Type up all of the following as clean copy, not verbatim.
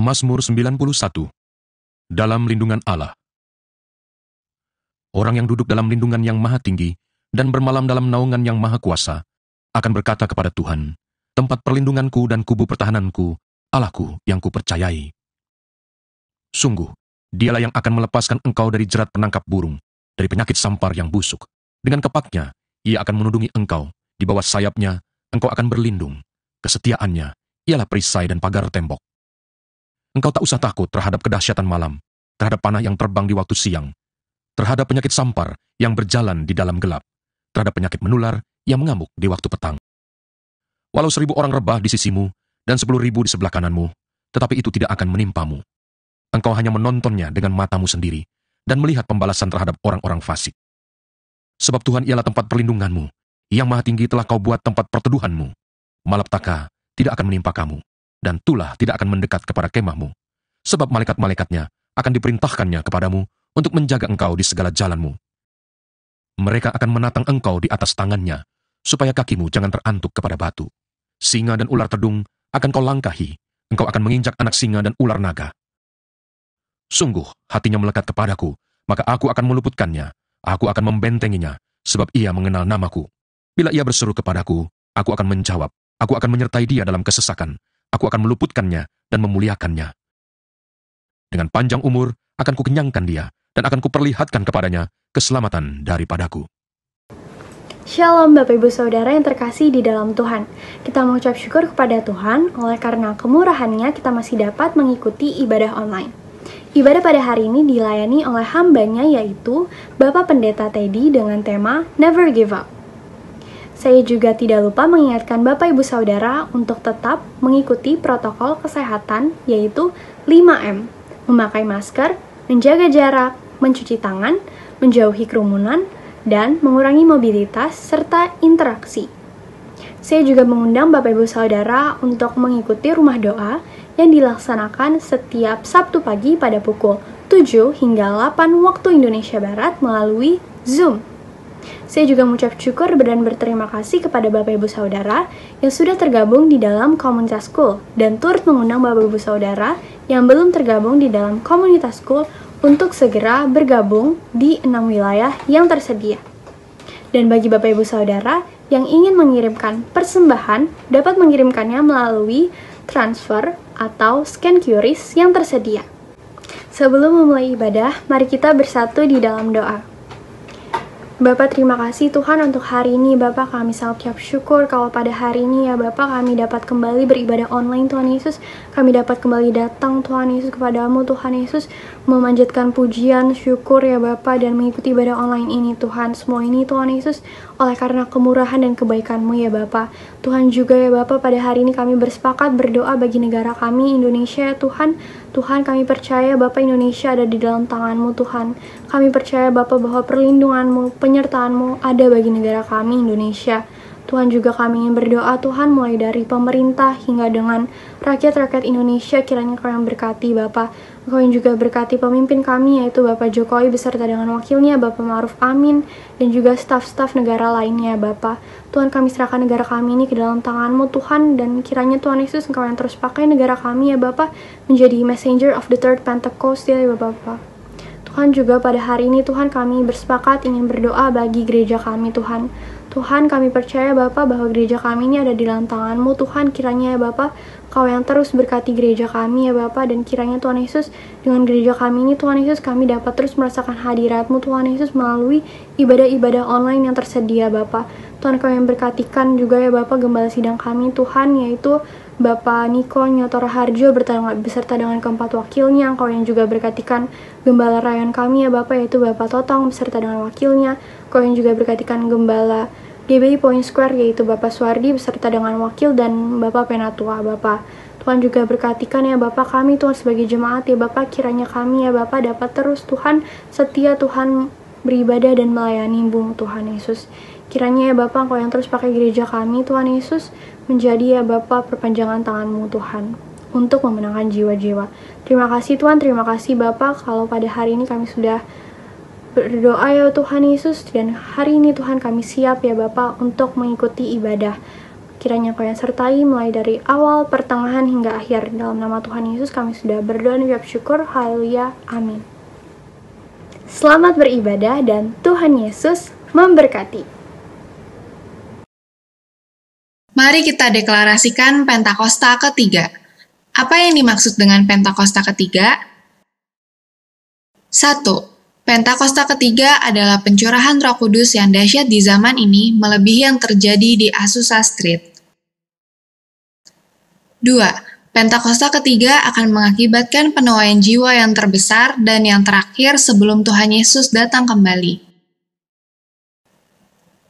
Mazmur 91. Dalam lindungan Allah. Orang yang duduk dalam lindungan yang maha tinggi dan bermalam dalam naungan yang maha kuasa akan berkata kepada Tuhan, tempat perlindunganku dan kubu pertahananku, Allahku yang kupercayai. Sungguh, dialah yang akan melepaskan engkau dari jerat penangkap burung, dari penyakit sampar yang busuk. Dengan kepaknya, ia akan menudungi engkau, di bawah sayapnya, engkau akan berlindung. Kesetiaannya ialah perisai dan pagar tembok. Engkau tak usah takut terhadap kedahsyatan malam, terhadap panah yang terbang di waktu siang, terhadap penyakit sampar yang berjalan di dalam gelap, terhadap penyakit menular yang mengamuk di waktu petang. Walau 1000 orang rebah di sisimu dan 10.000 di sebelah kananmu, tetapi itu tidak akan menimpamu. Engkau hanya menontonnya dengan matamu sendiri dan melihat pembalasan terhadap orang-orang fasik. Sebab Tuhan ialah tempat perlindunganmu, yang maha tinggi telah kau buat tempat perteduhanmu. Malapetaka tidak akan menimpa kamu, dan tulah tidak akan mendekat kepada kemahmu. Sebab malaikat-malaikatnya akan diperintahkannya kepadamu untuk menjaga engkau di segala jalanmu. Mereka akan menatang engkau di atas tangannya, supaya kakimu jangan terantuk kepada batu. Singa dan ular tedung akan kau langkahi, engkau akan menginjak anak singa dan ular naga. Sungguh, hatinya melekat kepadaku, maka aku akan meluputkannya, aku akan membentenginya, sebab ia mengenal namaku. Bila ia berseru kepadaku, aku akan menjawab, aku akan menyertai dia dalam kesesakan, aku akan meluputkannya dan memuliakannya. Dengan panjang umur akan kukenyangkan dia, dan akan kuperlihatkan kepadanya keselamatan daripadaku. Shalom Bapak Ibu Saudara yang terkasih di dalam Tuhan. Kita mengucap syukur kepada Tuhan, oleh karena kemurahannya kita masih dapat mengikuti ibadah online. Ibadah pada hari ini dilayani oleh hambanya, yaitu Bapak Pendeta Teddy dengan tema Never Give Up. Saya juga tidak lupa mengingatkan Bapak Ibu Saudara untuk tetap mengikuti protokol kesehatan, yaitu 5M, memakai masker, menjaga jarak, mencuci tangan, menjauhi kerumunan, dan mengurangi mobilitas serta interaksi. Saya juga mengundang Bapak Ibu Saudara untuk mengikuti rumah doa yang dilaksanakan setiap Sabtu pagi pada pukul 7 hingga 8 waktu Indonesia Barat melalui Zoom. Saya juga mengucap syukur dan berterima kasih kepada Bapak Ibu Saudara yang sudah tergabung di dalam komunitas School dan turut mengundang Bapak Ibu Saudara yang belum tergabung di dalam komunitas School untuk segera bergabung di 6 wilayah yang tersedia. Dan bagi Bapak Ibu Saudara yang ingin mengirimkan persembahan, dapat mengirimkannya melalui transfer atau scan QRIS yang tersedia. Sebelum memulai ibadah, mari kita bersatu di dalam doa. Bapak, terima kasih Tuhan untuk hari ini. Bapak, kami sangat ucap syukur kalau pada hari ini ya Bapak kami dapat kembali beribadah online Tuhan Yesus. Kami dapat kembali datang Tuhan Yesus kepadamu Tuhan Yesus, memanjatkan pujian, syukur ya Bapak, dan mengikuti ibadah online ini Tuhan. Semua ini Tuhan Yesus oleh karena kemurahan dan kebaikan-Mu ya Bapak. Tuhan juga ya Bapak, pada hari ini kami bersepakat berdoa bagi negara kami Indonesia ya Tuhan. Tuhan, kami percaya Bapak, Indonesia ada di dalam tangan-Mu Tuhan. Kami percaya Bapak bahwa perlindungan-Mu, penyertaan-Mu ada bagi negara kami Indonesia. Tuhan, juga kami ingin berdoa Tuhan, mulai dari pemerintah hingga dengan rakyat-rakyat Indonesia, kiranya Kau yang berkati Bapak. Kau yang juga berkati pemimpin kami, yaitu Bapak Jokowi beserta dengan wakilnya Bapak Ma'ruf Amin, dan juga staf-staf negara lainnya Bapak. Tuhan, kami serahkan negara kami ini ke dalam tangan-Mu Tuhan, dan kiranya Tuhan Yesus Engkau yang terus pakai negara kami ya Bapak, menjadi messenger of the third Pentecost ya Bapak. Tuhan, juga pada hari ini Tuhan kami bersepakat ingin berdoa bagi gereja kami Tuhan. Tuhan, kami percaya Bapak bahwa gereja kami ini ada di dalam tangan-Mu Tuhan. Kiranya ya Bapak, Kau yang terus berkati gereja kami ya Bapak, dan kiranya Tuhan Yesus dengan gereja kami ini Tuhan Yesus kami dapat terus merasakan hadirat-Mu Tuhan Yesus melalui ibadah-ibadah online yang tersedia Bapak. Tuhan, Kau yang berkatikan juga ya Bapak gembala sidang kami Tuhan, yaitu Bapak Niko Nyoto Raharjo beserta dengan keempat wakilnya. Kau yang juga berkatikan gembala rayon kami ya Bapak, yaitu Bapak Totong beserta dengan wakilnya. Kau yang juga berkatikan gembala GBI Point Square, yaitu Bapak Suwardi beserta dengan wakil dan Bapak Penatua Bapak. Tuhan juga berkatikan ya Bapak kami Tuhan sebagai jemaat ya Bapak, kiranya kami ya Bapak dapat terus Tuhan setia Tuhan beribadah dan melayani-Mu Tuhan Yesus. Kiranya ya Bapak Kau yang terus pakai gereja kami Tuhan Yesus menjadi ya Bapak perpanjangan tangan-Mu Tuhan untuk memenangkan jiwa-jiwa. Terima kasih Tuhan, terima kasih Bapak kalau pada hari ini kami sudah berdoa ya Tuhan Yesus, dan hari ini Tuhan kami siap ya Bapak untuk mengikuti ibadah. Kiranya Kau yang sertai mulai dari awal, pertengahan, hingga akhir. Dalam nama Tuhan Yesus kami sudah berdoa dan ucap syukur. Haleluya. Amin. Selamat beribadah dan Tuhan Yesus memberkati. Mari kita deklarasikan Pentakosta ketiga. Apa yang dimaksud dengan Pentakosta ketiga? 1. Pentakosta ketiga adalah pencurahan Roh Kudus yang dahsyat di zaman ini melebihi yang terjadi di Azusa Street. 2. Pentakosta ketiga akan mengakibatkan penuaian jiwa yang terbesar dan yang terakhir sebelum Tuhan Yesus datang kembali.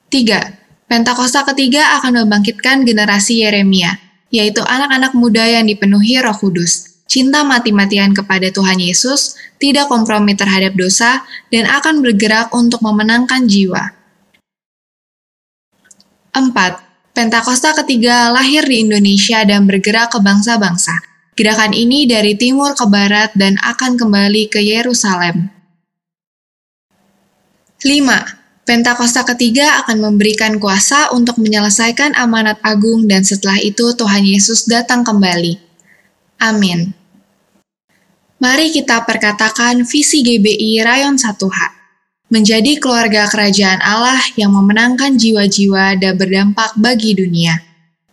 3. Pentakosta ketiga akan membangkitkan generasi Yeremia, yaitu anak-anak muda yang dipenuhi Roh Kudus, cinta mati-matian kepada Tuhan Yesus, tidak kompromi terhadap dosa, dan akan bergerak untuk memenangkan jiwa. 4. Pentakosta ketiga lahir di Indonesia dan bergerak ke bangsa-bangsa. Gerakan ini dari timur ke barat dan akan kembali ke Yerusalem. 5. Pentakosta ketiga akan memberikan kuasa untuk menyelesaikan amanat agung dan setelah itu Tuhan Yesus datang kembali. Amin. Mari kita perkatakan visi GBI Rayon 1H. Menjadi keluarga kerajaan Allah yang memenangkan jiwa-jiwa dan berdampak bagi dunia.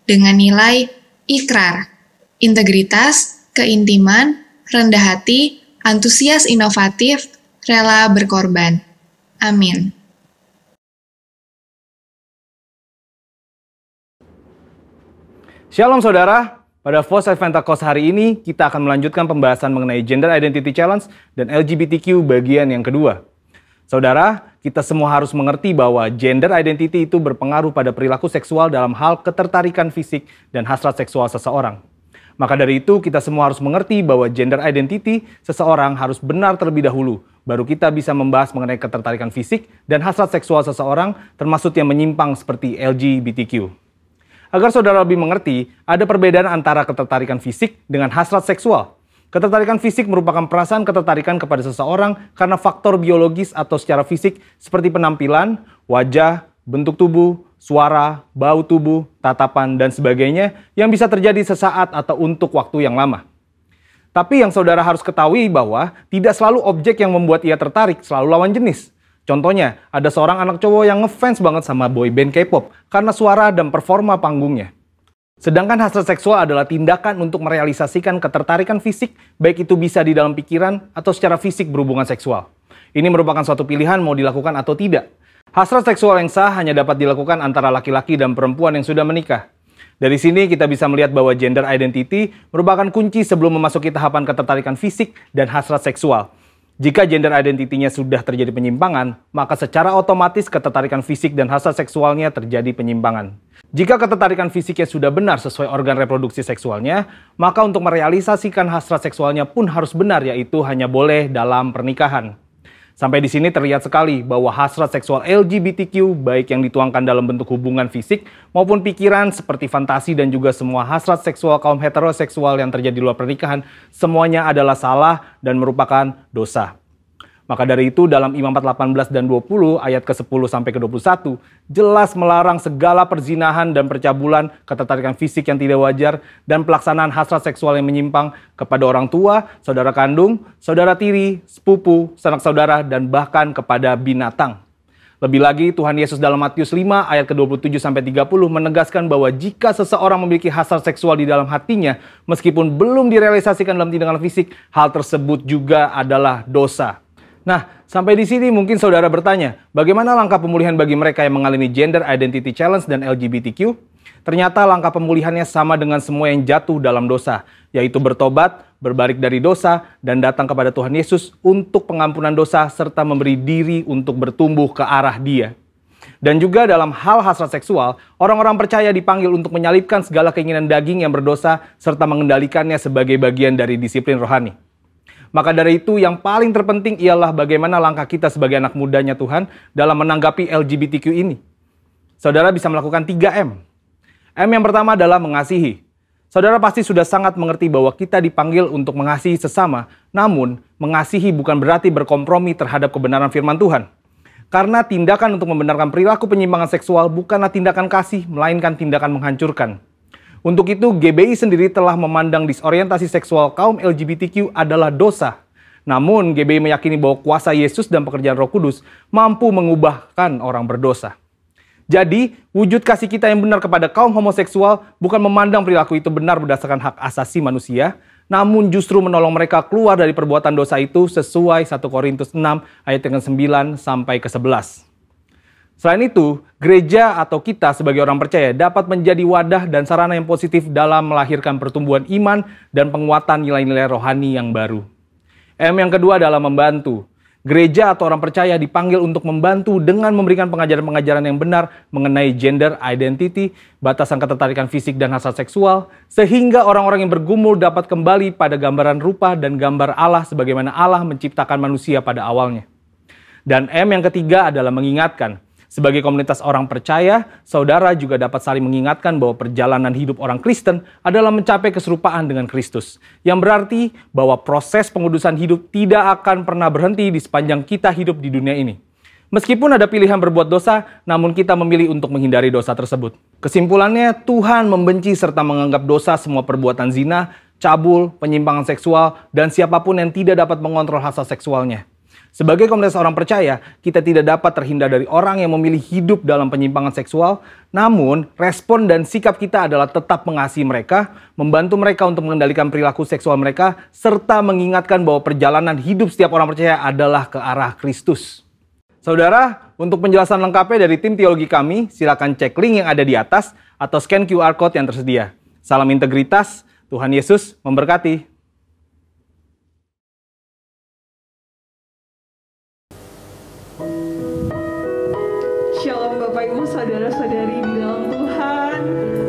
Dengan nilai ikrar, integritas, keintiman, rendah hati, antusias inovatif, rela berkorban. Amin. Shalom saudara, pada Voice Adventist hari ini kita akan melanjutkan pembahasan mengenai Gender Identity Challenge dan LGBTQ bagian yang kedua. Saudara, kita semua harus mengerti bahwa gender identity itu berpengaruh pada perilaku seksual dalam hal ketertarikan fisik dan hasrat seksual seseorang. Maka dari itu kita semua harus mengerti bahwa gender identity seseorang harus benar terlebih dahulu, baru kita bisa membahas mengenai ketertarikan fisik dan hasrat seksual seseorang termasuk yang menyimpang seperti LGBTQ. Agar saudara lebih mengerti, ada perbedaan antara ketertarikan fisik dengan hasrat seksual. Ketertarikan fisik merupakan perasaan ketertarikan kepada seseorang karena faktor biologis atau secara fisik seperti penampilan, wajah, bentuk tubuh, suara, bau tubuh, tatapan, dan sebagainya yang bisa terjadi sesaat atau untuk waktu yang lama. Tapi yang saudara harus ketahui bahwa tidak selalu objek yang membuat ia tertarik selalu lawan jenis. Contohnya, ada seorang anak cowok yang ngefans banget sama boyband K-pop karena suara dan performa panggungnya. Sedangkan hasrat seksual adalah tindakan untuk merealisasikan ketertarikan fisik, baik itu bisa di dalam pikiran atau secara fisik berhubungan seksual. Ini merupakan suatu pilihan mau dilakukan atau tidak. Hasrat seksual yang sah hanya dapat dilakukan antara laki-laki dan perempuan yang sudah menikah. Dari sini kita bisa melihat bahwa gender identity merupakan kunci sebelum memasuki tahapan ketertarikan fisik dan hasrat seksual. Jika gender identity-nya sudah terjadi penyimpangan, maka secara otomatis ketertarikan fisik dan hasrat seksualnya terjadi penyimpangan. Jika ketertarikan fisiknya sudah benar sesuai organ reproduksi seksualnya, maka untuk merealisasikan hasrat seksualnya pun harus benar, yaitu hanya boleh dalam pernikahan. Sampai di sini terlihat sekali bahwa hasrat seksual LGBTQ, baik yang dituangkan dalam bentuk hubungan fisik maupun pikiran seperti fantasi dan juga semua hasrat seksual kaum heteroseksual yang terjadi di luar pernikahan, semuanya adalah salah dan merupakan dosa. Maka dari itu dalam Imamat 18 dan 20 ayat ke-10 sampai ke-21 jelas melarang segala perzinahan dan percabulan, ketertarikan fisik yang tidak wajar, dan pelaksanaan hasrat seksual yang menyimpang kepada orang tua, saudara kandung, saudara tiri, sepupu, sanak saudara, dan bahkan kepada binatang. Lebih lagi, Tuhan Yesus dalam Matius 5 ayat ke-27 sampai 30 menegaskan bahwa jika seseorang memiliki hasrat seksual di dalam hatinya, meskipun belum direalisasikan dalam tindakan fisik, hal tersebut juga adalah dosa. Nah, sampai di sini mungkin saudara bertanya, bagaimana langkah pemulihan bagi mereka yang mengalami Gender Identity Challenge dan LGBTQ? Ternyata langkah pemulihannya sama dengan semua yang jatuh dalam dosa, yaitu bertobat, berbalik dari dosa, dan datang kepada Tuhan Yesus untuk pengampunan dosa, serta memberi diri untuk bertumbuh ke arah Dia. Dan juga dalam hal hasrat seksual, orang-orang percaya dipanggil untuk menyalipkan segala keinginan daging yang berdosa, serta mengendalikannya sebagai bagian dari disiplin rohani. Maka dari itu yang paling terpenting ialah bagaimana langkah kita sebagai anak mudanya Tuhan dalam menanggapi LGBTQ ini. Saudara bisa melakukan 3M. M yang pertama adalah mengasihi. Saudara pasti sudah sangat mengerti bahwa kita dipanggil untuk mengasihi sesama, namun mengasihi bukan berarti berkompromi terhadap kebenaran firman Tuhan. Karena tindakan untuk membenarkan perilaku penyimpangan seksual bukanlah tindakan kasih, melainkan tindakan menghancurkan. Untuk itu, GBI sendiri telah memandang disorientasi seksual kaum LGBTQ adalah dosa. Namun, GBI meyakini bahwa kuasa Yesus dan pekerjaan Roh Kudus mampu mengubahkan orang berdosa. Jadi, wujud kasih kita yang benar kepada kaum homoseksual bukan memandang perilaku itu benar berdasarkan hak asasi manusia, namun justru menolong mereka keluar dari perbuatan dosa itu sesuai 1 Korintus 6 ayat yang ke-9 sampai ke-11. Selain itu, gereja atau kita sebagai orang percaya dapat menjadi wadah dan sarana yang positif dalam melahirkan pertumbuhan iman dan penguatan nilai-nilai rohani yang baru. M yang kedua adalah membantu. Gereja atau orang percaya dipanggil untuk membantu dengan memberikan pengajaran-pengajaran yang benar mengenai gender identity, batasan ketertarikan fisik dan hasrat seksual, sehingga orang-orang yang bergumul dapat kembali pada gambaran rupa dan gambar Allah sebagaimana Allah menciptakan manusia pada awalnya. Dan M yang ketiga adalah mengingatkan. Sebagai komunitas orang percaya, saudara juga dapat saling mengingatkan bahwa perjalanan hidup orang Kristen adalah mencapai keserupaan dengan Kristus. Yang berarti bahwa proses pengudusan hidup tidak akan pernah berhenti di sepanjang kita hidup di dunia ini. Meskipun ada pilihan berbuat dosa, namun kita memilih untuk menghindari dosa tersebut. Kesimpulannya, Tuhan membenci serta menganggap dosa semua perbuatan zina, cabul, penyimpangan seksual, dan siapapun yang tidak dapat mengontrol hasrat seksualnya. Sebagai komunitas orang percaya, kita tidak dapat terhindar dari orang yang memilih hidup dalam penyimpangan seksual, namun respon dan sikap kita adalah tetap mengasihi mereka, membantu mereka untuk mengendalikan perilaku seksual mereka, serta mengingatkan bahwa perjalanan hidup setiap orang percaya adalah ke arah Kristus. Saudara, untuk penjelasan lengkapnya dari tim teologi kami, silakan cek link yang ada di atas atau scan QR Code yang tersedia. Salam integritas, Tuhan Yesus memberkati. Shalom Bapak Ibu, Saudara-saudari di dalam Tuhan.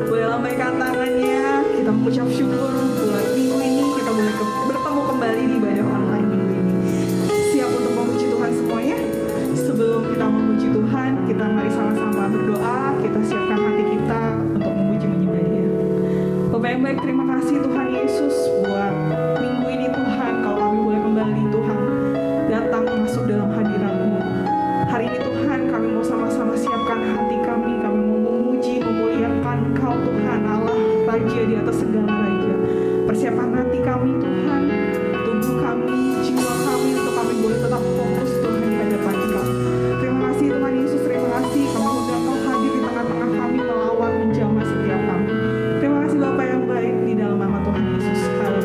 Boleh lambaikan tangannya, kita mengucap syukur buat minggu ini kita boleh bertemu kembali di ibadah online minggu ini. Siap untuk memuji Tuhan semuanya? Sebelum kita memuji Tuhan, kita mari sama-sama berdoa, kita siapkan hati kita untuk memuji menyembah Dia. Bapak yang baik, terima kasih Tuhan Yesus buat minggu ini Tuhan, kalau kami boleh kembali Tuhan, datang masuk dalam hadirat-Mu. Hari ini Tuhan, kami mau sama-sama siapkan hati kami mau memuji, memuliakan Engkau Tuhan Allah, Raja di atas segala Raja. Persiapan hati kami Tuhan, tubuh kami, jiwa kami, untuk kami boleh tetap fokus Tuhan di hadapan Engkau. Terima kasih Tuhan Yesus, terima kasih kami undang Engkau hadir di tengah-tengah kami, melawat, menjamah setiap kami. Terima kasih Bapak yang baik, di dalam nama Tuhan Yesus. Haleluya.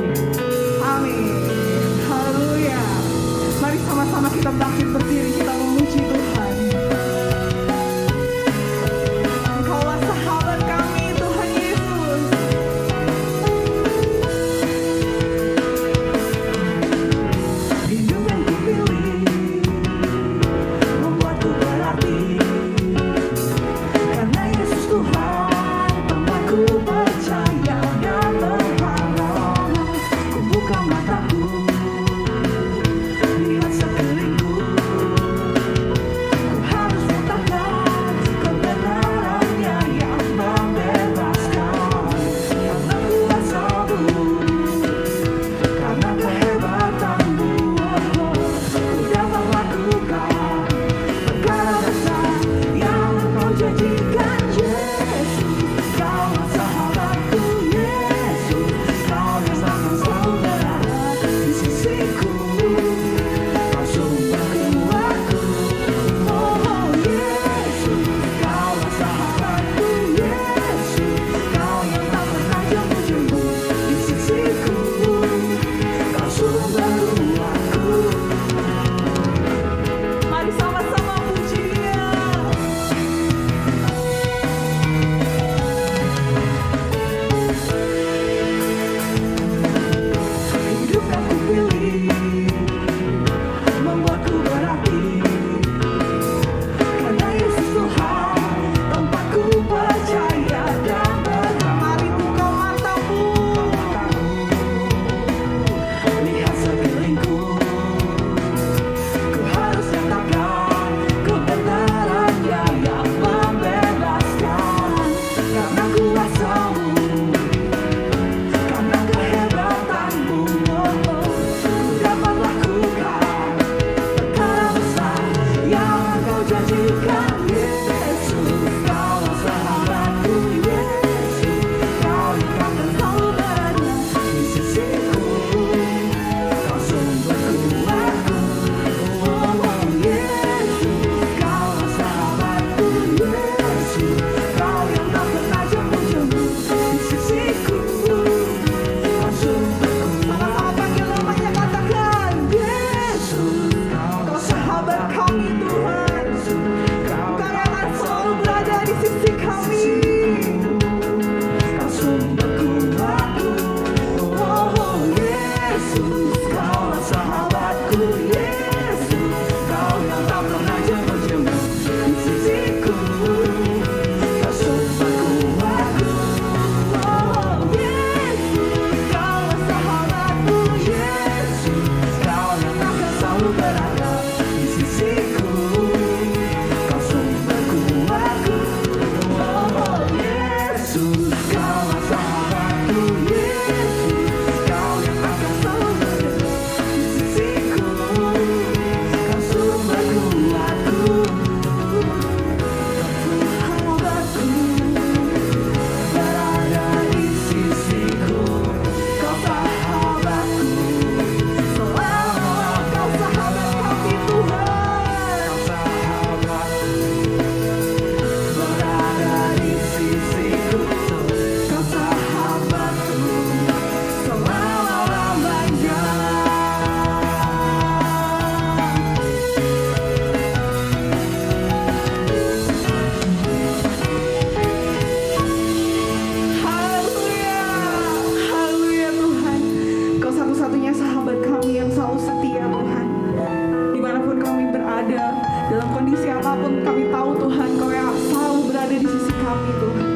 kondisi apapun, kami tahu Tuhan Kau yang selalu berada di sisi kami Tuhan.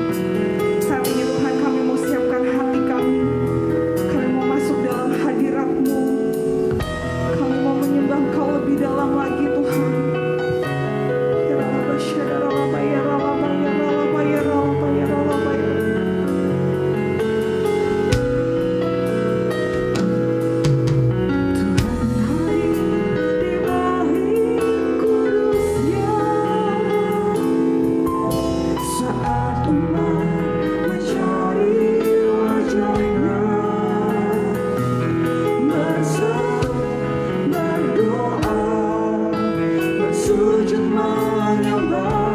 Saat ini Tuhan kami mau siapkan hati kami mau masuk dalam hadirat-Mu, kami mau menyembah Kau lebih dalam lagi Tuhan. Sujud menyembah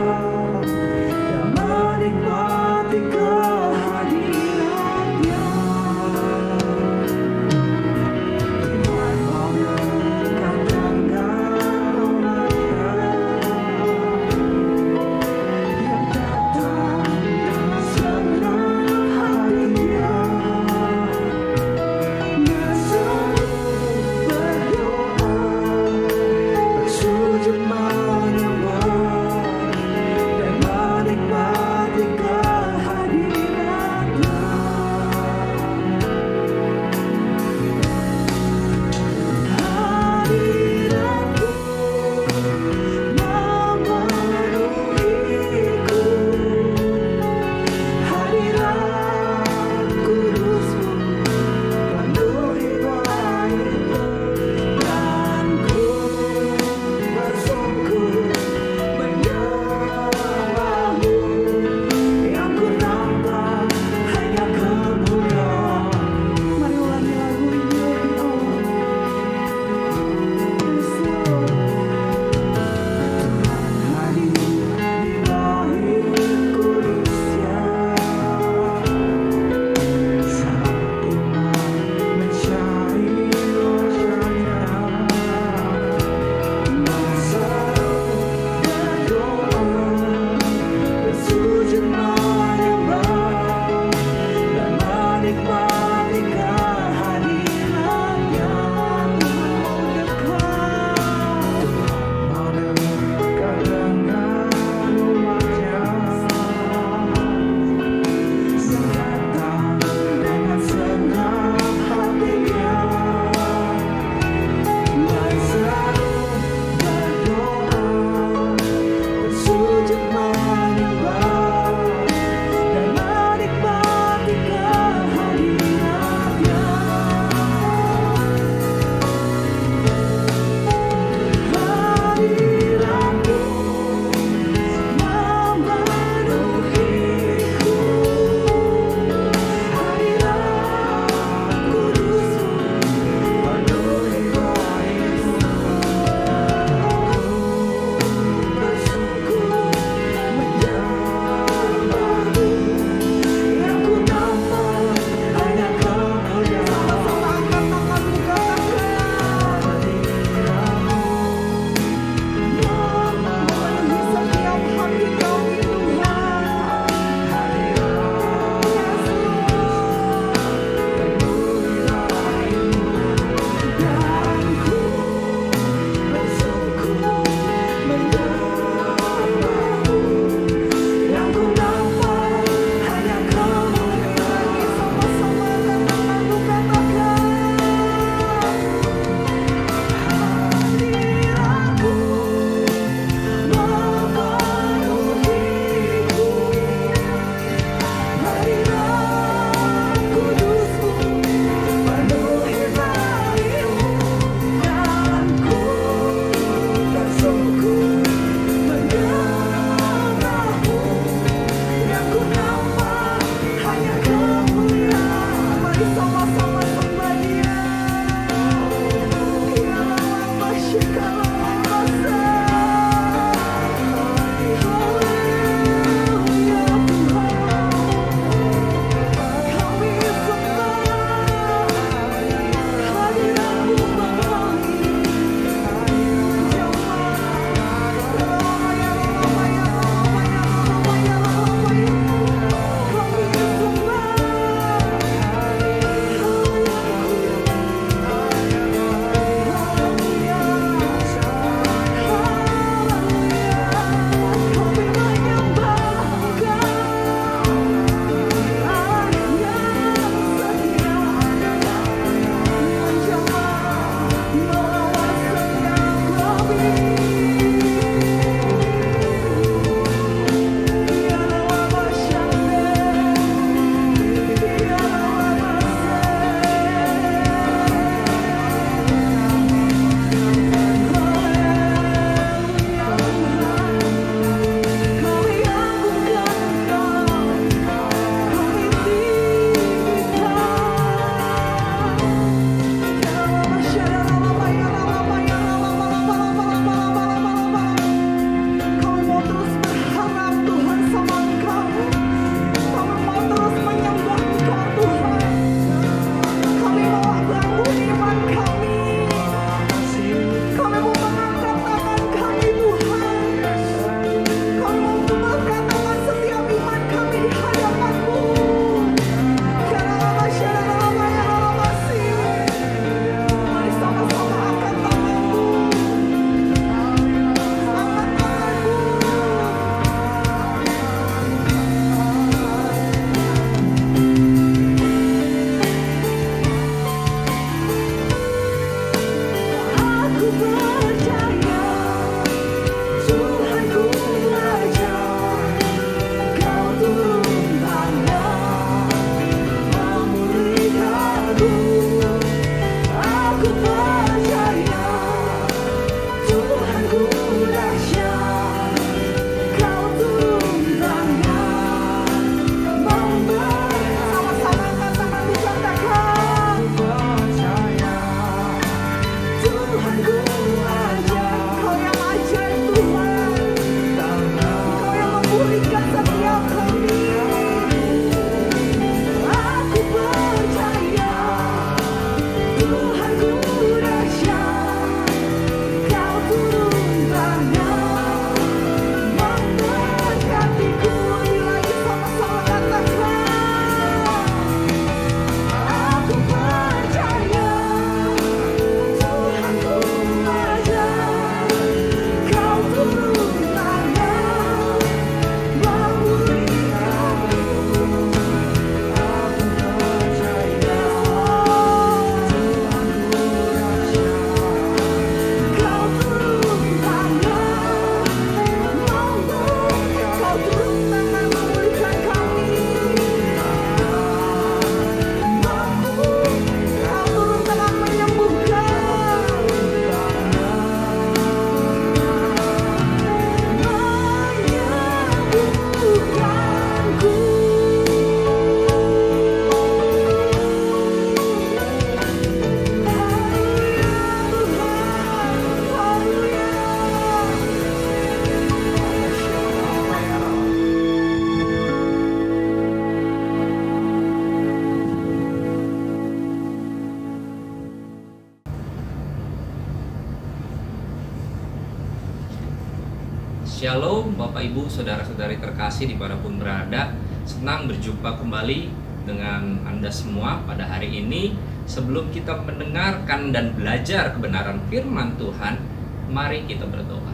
Shalom Bapak Ibu, Saudara-saudari terkasih dimanapun berada. Senang berjumpa kembali dengan Anda semua pada hari ini. Sebelum kita mendengarkan dan belajar kebenaran firman Tuhan, mari kita berdoa.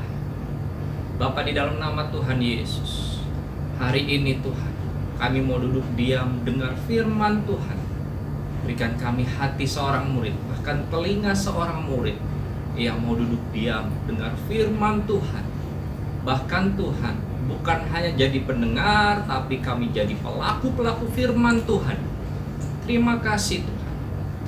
Bapa, di dalam nama Tuhan Yesus, hari ini Tuhan, kami mau duduk diam dengar firman Tuhan. Berikan kami hati seorang murid, bahkan telinga seorang murid yang mau duduk diam dengar firman Tuhan. Bahkan Tuhan, bukan hanya jadi pendengar, tapi kami jadi pelaku-pelaku firman Tuhan. Terima kasih Tuhan.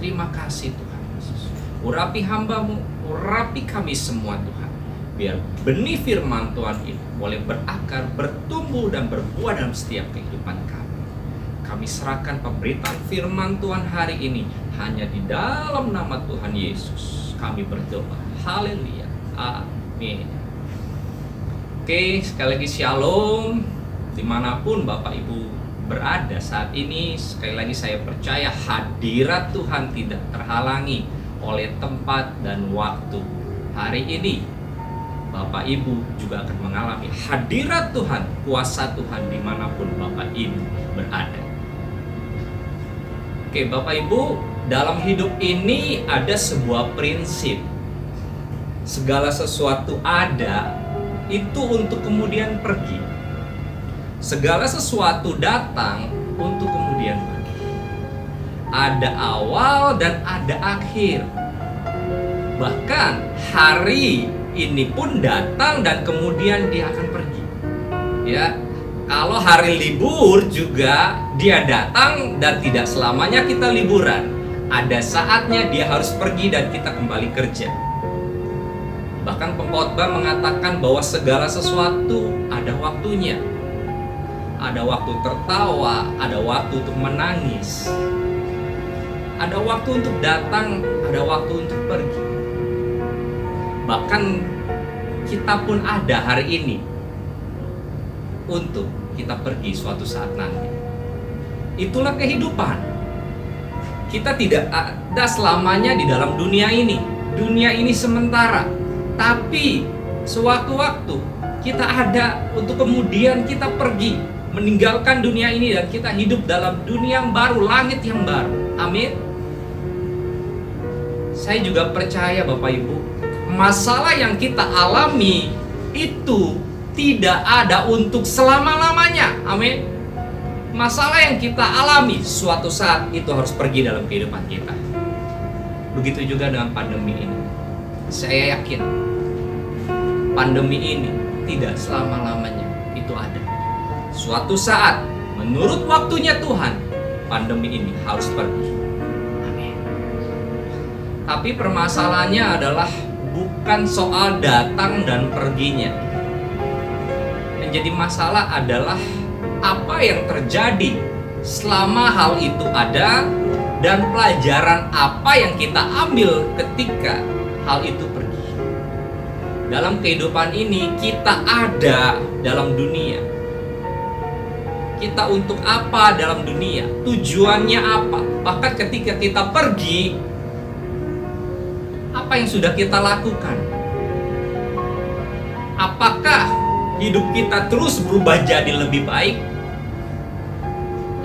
Terima kasih Tuhan Yesus. Urapi hamba-Mu, urapi kami semua Tuhan. Biar benih firman Tuhan ini boleh berakar, bertumbuh, dan berbuah dalam setiap kehidupan kami. Kami serahkan pemberitaan firman Tuhan hari ini hanya di dalam nama Tuhan Yesus. Kami berdoa. Haleluya. Amin. Oke, sekali lagi shalom. Dimanapun Bapak Ibu berada saat ini, sekali lagi saya percaya hadirat Tuhan tidak terhalangi oleh tempat dan waktu. Hari ini Bapak Ibu juga akan mengalami hadirat Tuhan, kuasa Tuhan dimanapun Bapak Ibu berada. Oke Bapak Ibu, dalam hidup ini ada sebuah prinsip. Segala sesuatu ada itu untuk kemudian pergi. Segala sesuatu datang untuk kemudian pergi. Ada awal dan ada akhir. Bahkan hari ini pun datang dan kemudian dia akan pergi. Ya, kalau hari libur juga dia datang dan tidak selamanya kita liburan. Ada saatnya dia harus pergi dan kita kembali kerja. Bahkan pengkhotbah mengatakan bahwa segala sesuatu ada waktunya. Ada waktu tertawa, ada waktu untuk menangis. Ada waktu untuk datang, ada waktu untuk pergi. Bahkan kita pun ada hari ini untuk kita pergi suatu saat nanti. Itulah kehidupan. Kita tidak ada selamanya di dalam dunia ini. Dunia ini sementara. Tapi sewaktu-waktu kita ada untuk kemudian kita pergi, meninggalkan dunia ini dan kita hidup dalam dunia yang baru, langit yang baru. Amin. Saya juga percaya Bapak Ibu, masalah yang kita alami itu tidak ada untuk selama-lamanya. Amin. Masalah yang kita alami suatu saat itu harus pergi dalam kehidupan kita. Begitu juga dengan pandemi ini. Saya yakin pandemi ini tidak selama-lamanya itu ada. Suatu saat, menurut waktunya Tuhan, pandemi ini harus pergi. Amin. Tapi permasalahannya adalah bukan soal datang dan perginya. Yang jadi masalah adalah apa yang terjadi selama hal itu ada dan pelajaran apa yang kita ambil ketika hal itu pergi. Dalam kehidupan ini kita ada dalam dunia. Kita untuk apa dalam dunia? Tujuannya apa? Bahkan ketika kita pergi, apa yang sudah kita lakukan? Apakah hidup kita terus berubah jadi lebih baik?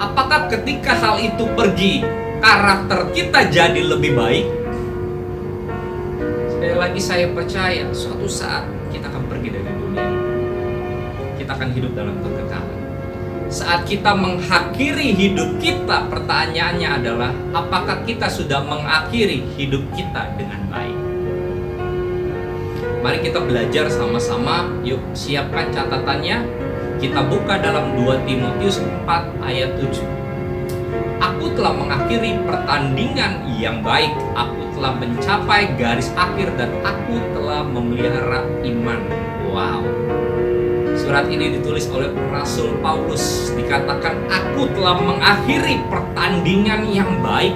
Apakah ketika hal itu pergi, karakter kita jadi lebih baik? Sekali lagi saya percaya suatu saat kita akan pergi dari dunia ini. Kita akan hidup dalam kekekalan. Saat kita mengakhiri hidup kita, pertanyaannya adalah apakah kita sudah mengakhiri hidup kita dengan baik? Mari kita belajar sama-sama. Yuk siapkan catatannya. Kita buka dalam 2 Timotius 4 ayat 7. Aku telah mengakhiri pertandingan yang baik. Aku telah mencapai garis akhir dan aku telah memelihara iman. Wow. Surat ini ditulis oleh Rasul Paulus. Dikatakan aku telah mengakhiri pertandingan yang baik.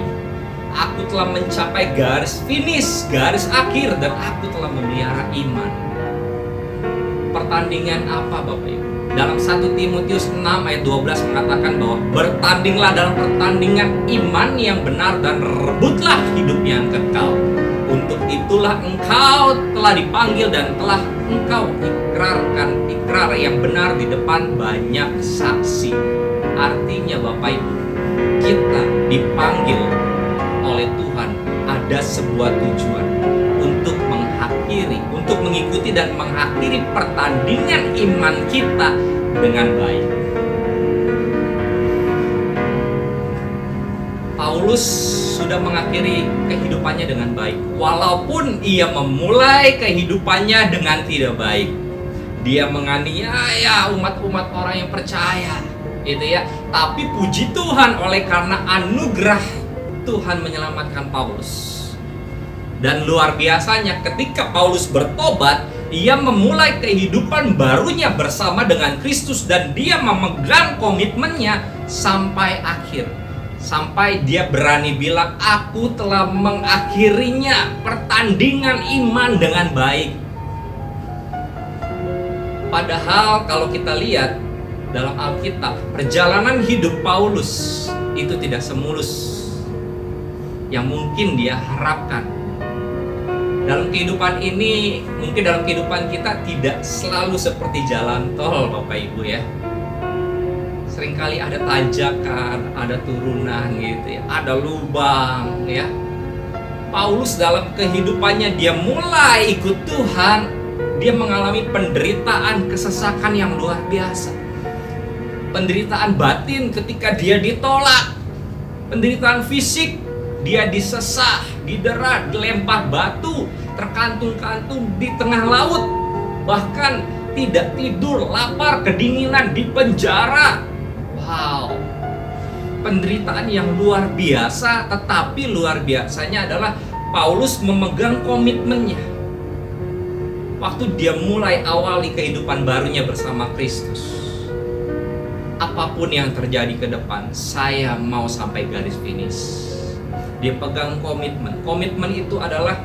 Aku telah mencapai garis finish, garis akhir, dan aku telah memelihara iman. Pertandingan apa Bapak Ibu? Dalam 1 Timotius 6 ayat 12 mengatakan bahwa bertandinglah dalam pertandingan iman yang benar dan rebutlah hidup yang kekal. Untuk itulah engkau telah dipanggil dan telah engkau ikrarkan ikrar yang benar di depan banyak saksi. Artinya Bapak Ibu, kita dipanggil oleh Tuhan ada sebuah tujuan untuk mengikuti dan mengakhiri pertandingan iman kita dengan baik. Paulus sudah mengakhiri kehidupannya dengan baik, walaupun ia memulai kehidupannya dengan tidak baik. Dia menganiaya umat-umat orang yang percaya, gitu ya. Tapi puji Tuhan, oleh karena anugerah Tuhan menyelamatkan Paulus. Dan luar biasanya ketika Paulus bertobat, ia memulai kehidupan barunya bersama dengan Kristus dan dia memegang komitmennya sampai akhir. Sampai dia berani bilang, aku telah mengakhirinya, pertandingan iman dengan baik. Padahal kalau kita lihat dalam Alkitab, perjalanan hidup Paulus itu tidak semulus yang mungkin dia harapkan. Dalam kehidupan ini, mungkin dalam kehidupan kita tidak selalu seperti jalan tol, Bapak Ibu ya. Seringkali ada tanjakan, ada turunan gitu ya, ada lubang ya. Paulus dalam kehidupannya dia mulai ikut Tuhan, dia mengalami penderitaan, kesesakan yang luar biasa. Penderitaan batin ketika dia ditolak, penderitaan fisik, dia disesah, didera, dilempar batu, terkantung-kantung di tengah laut, bahkan tidak tidur, lapar, kedinginan, di penjara. Wow, penderitaan yang luar biasa. Tetapi luar biasanya adalah Paulus memegang komitmennya. Waktu dia mulai awali kehidupan barunya bersama Kristus, apapun yang terjadi ke depan, saya mau sampai garis finish. Dia pegang komitmen. Komitmen itu adalah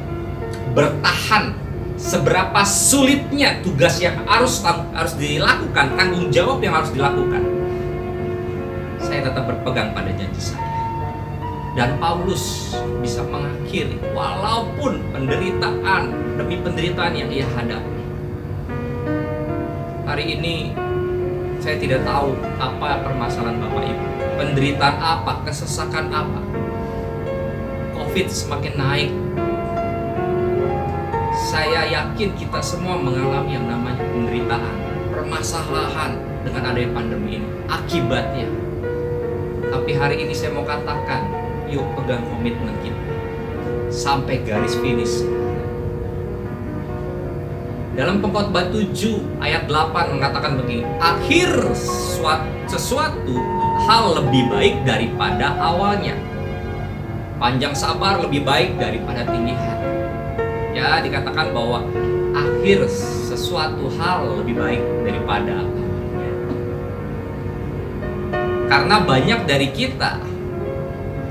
bertahan seberapa sulitnya tugas yang harus dilakukan, tanggung jawab yang harus dilakukan. Saya tetap berpegang pada janji saya. Dan Paulus bisa mengakhiri walaupun penderitaan demi penderitaan yang ia hadapi. Hari ini saya tidak tahu apa permasalahan Bapak Ibu, penderitaan apa, kesesakan apa. Covid semakin naik. Saya yakin kita semua mengalami yang namanya penderitaan, permasalahan dengan adanya pandemi ini, akibatnya. Tapi hari ini saya mau katakan, yuk pegang komitmen kita sampai garis finish. Dalam Pengkhotbah 7 ayat 8 mengatakan begini, akhir sesuatu hal lebih baik daripada awalnya, panjang sabar lebih baik daripada tinggi hati. Ya, dikatakan bahwa akhir sesuatu hal lebih baik daripada awalnya. Karena banyak dari kita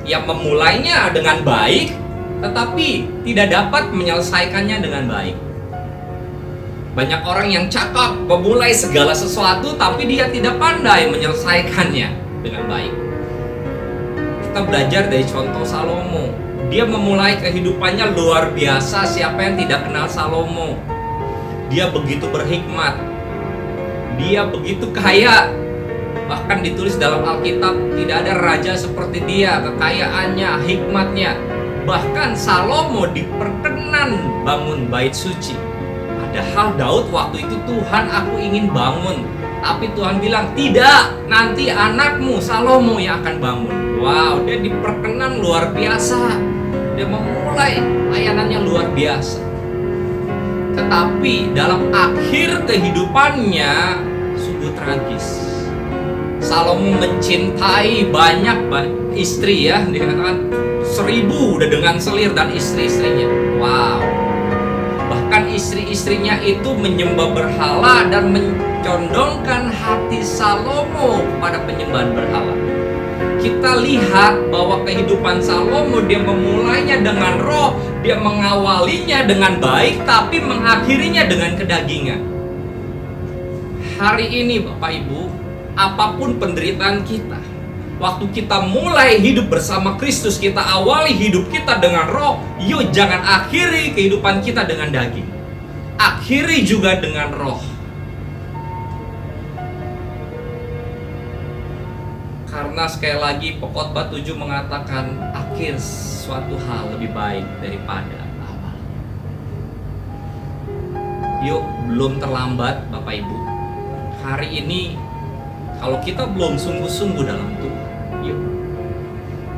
yang memulainya dengan baik, tetapi tidak dapat menyelesaikannya dengan baik. Banyak orang yang cakap memulai segala sesuatu, tapi dia tidak pandai menyelesaikannya dengan baik. Kita belajar dari contoh Salomo. Dia memulai kehidupannya luar biasa. Siapa yang tidak kenal Salomo? Dia begitu berhikmat, dia begitu kaya. Bahkan ditulis dalam Alkitab, tidak ada raja seperti dia, kekayaannya, hikmatnya. Bahkan Salomo diperkenan bangun bait suci. Padahal Daud waktu itu, Tuhan aku ingin bangun. Tapi Tuhan bilang, tidak, nanti anakmu Salomo yang akan bangun. Wow, dia diperkenan luar biasa. Dia memulai layanannya luar biasa. Tetapi dalam akhir kehidupannya sungguh tragis. Salomo mencintai banyak istri ya, dikatakan 1000 udah dengan selir dan istri-istrinya. Wow. Bahkan istri-istrinya itu menyembah berhala dan mencondongkan hati Salomo pada penyembahan berhala. Kita lihat bahwa kehidupan Salomo, dia memulainya dengan roh, dia mengawalinya dengan baik, tapi mengakhirinya dengan kedagingan. Hari ini Bapak Ibu, apapun penderitaan kita, Waktu kita mulai hidup bersama Kristus, kita awali hidup kita dengan roh. Yuk jangan akhiri kehidupan kita dengan daging. Akhiri juga dengan roh. Karena sekali lagi Pengkhotbah 7 mengatakan akhir suatu hal lebih baik daripada awal. Yuk, belum terlambat Bapak Ibu. Hari ini kalau kita belum sungguh-sungguh dalam Tuhan, yuk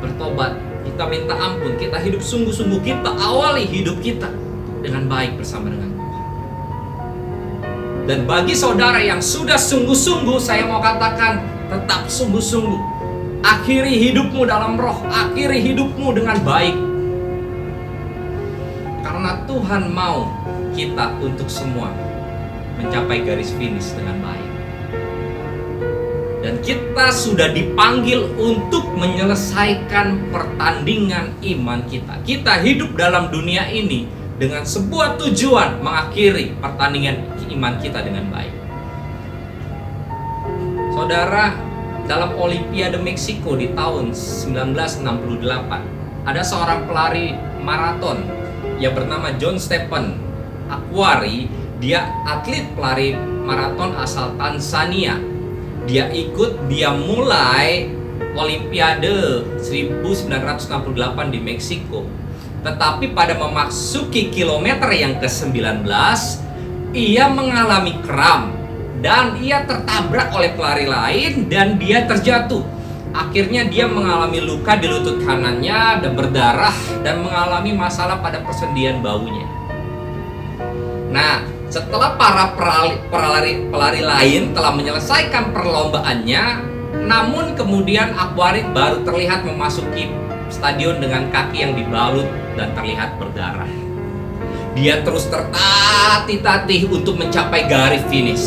bertobat, kita minta ampun, kita hidup sungguh-sungguh, kita awali hidup kita dengan baik bersama dengan Tuhan. Dan bagi saudara yang sudah sungguh-sungguh, saya mau katakan tetap sungguh-sungguh. Akhiri hidupmu dalam roh, akhiri hidupmu dengan baik. Karena Tuhan mau kita untuk semua mencapai garis finish dengan baik. Dan kita sudah dipanggil untuk menyelesaikan pertandingan iman kita. Kita hidup dalam dunia ini dengan sebuah tujuan mengakhiri pertandingan iman kita dengan baik. Saudara, dalam Olimpiade Meksiko di tahun 1968, ada seorang pelari maraton yang bernama John Stephen Akhwari. Dia atlet pelari maraton asal Tanzania. Dia mulai Olimpiade 1968 di Meksiko. Tetapi pada memasuki kilometer yang ke-19, ia mengalami kram dan ia tertabrak oleh pelari lain dan dia terjatuh. Akhirnya dia mengalami luka di lutut kanannya dan berdarah dan mengalami masalah pada persendian baunya. Nah, setelah para pelari lain telah menyelesaikan perlombaannya, namun kemudian Akhwari baru terlihat memasuki stadion dengan kaki yang dibalut dan terlihat berdarah. Dia terus tertatih-tatih untuk mencapai garis finish.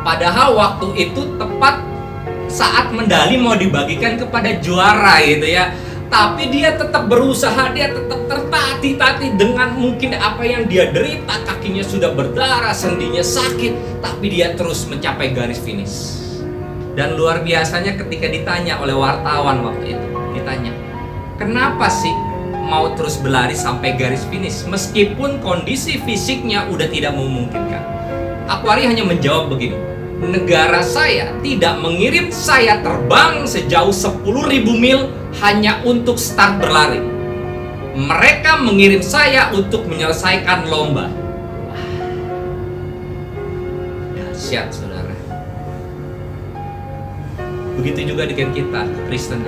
Padahal waktu itu tepat saat medali mau dibagikan kepada juara gitu ya. Tapi dia tetap berusaha, dia tetap tertatih-tatih dengan mungkin apa yang dia derita. Kakinya sudah berdarah, sendinya sakit, tapi dia terus mencapai garis finish. Dan luar biasanya ketika ditanya oleh wartawan waktu itu, ditanya, kenapa sih mau terus berlari sampai garis finish meskipun kondisi fisiknya udah tidak memungkinkan? Akhwari hanya menjawab begini, negara saya tidak mengirim saya terbang sejauh 10.000 mil hanya untuk start berlari. Mereka mengirim saya untuk menyelesaikan lomba. Dahsyat saudara. Begitu juga dengan kita Kristen.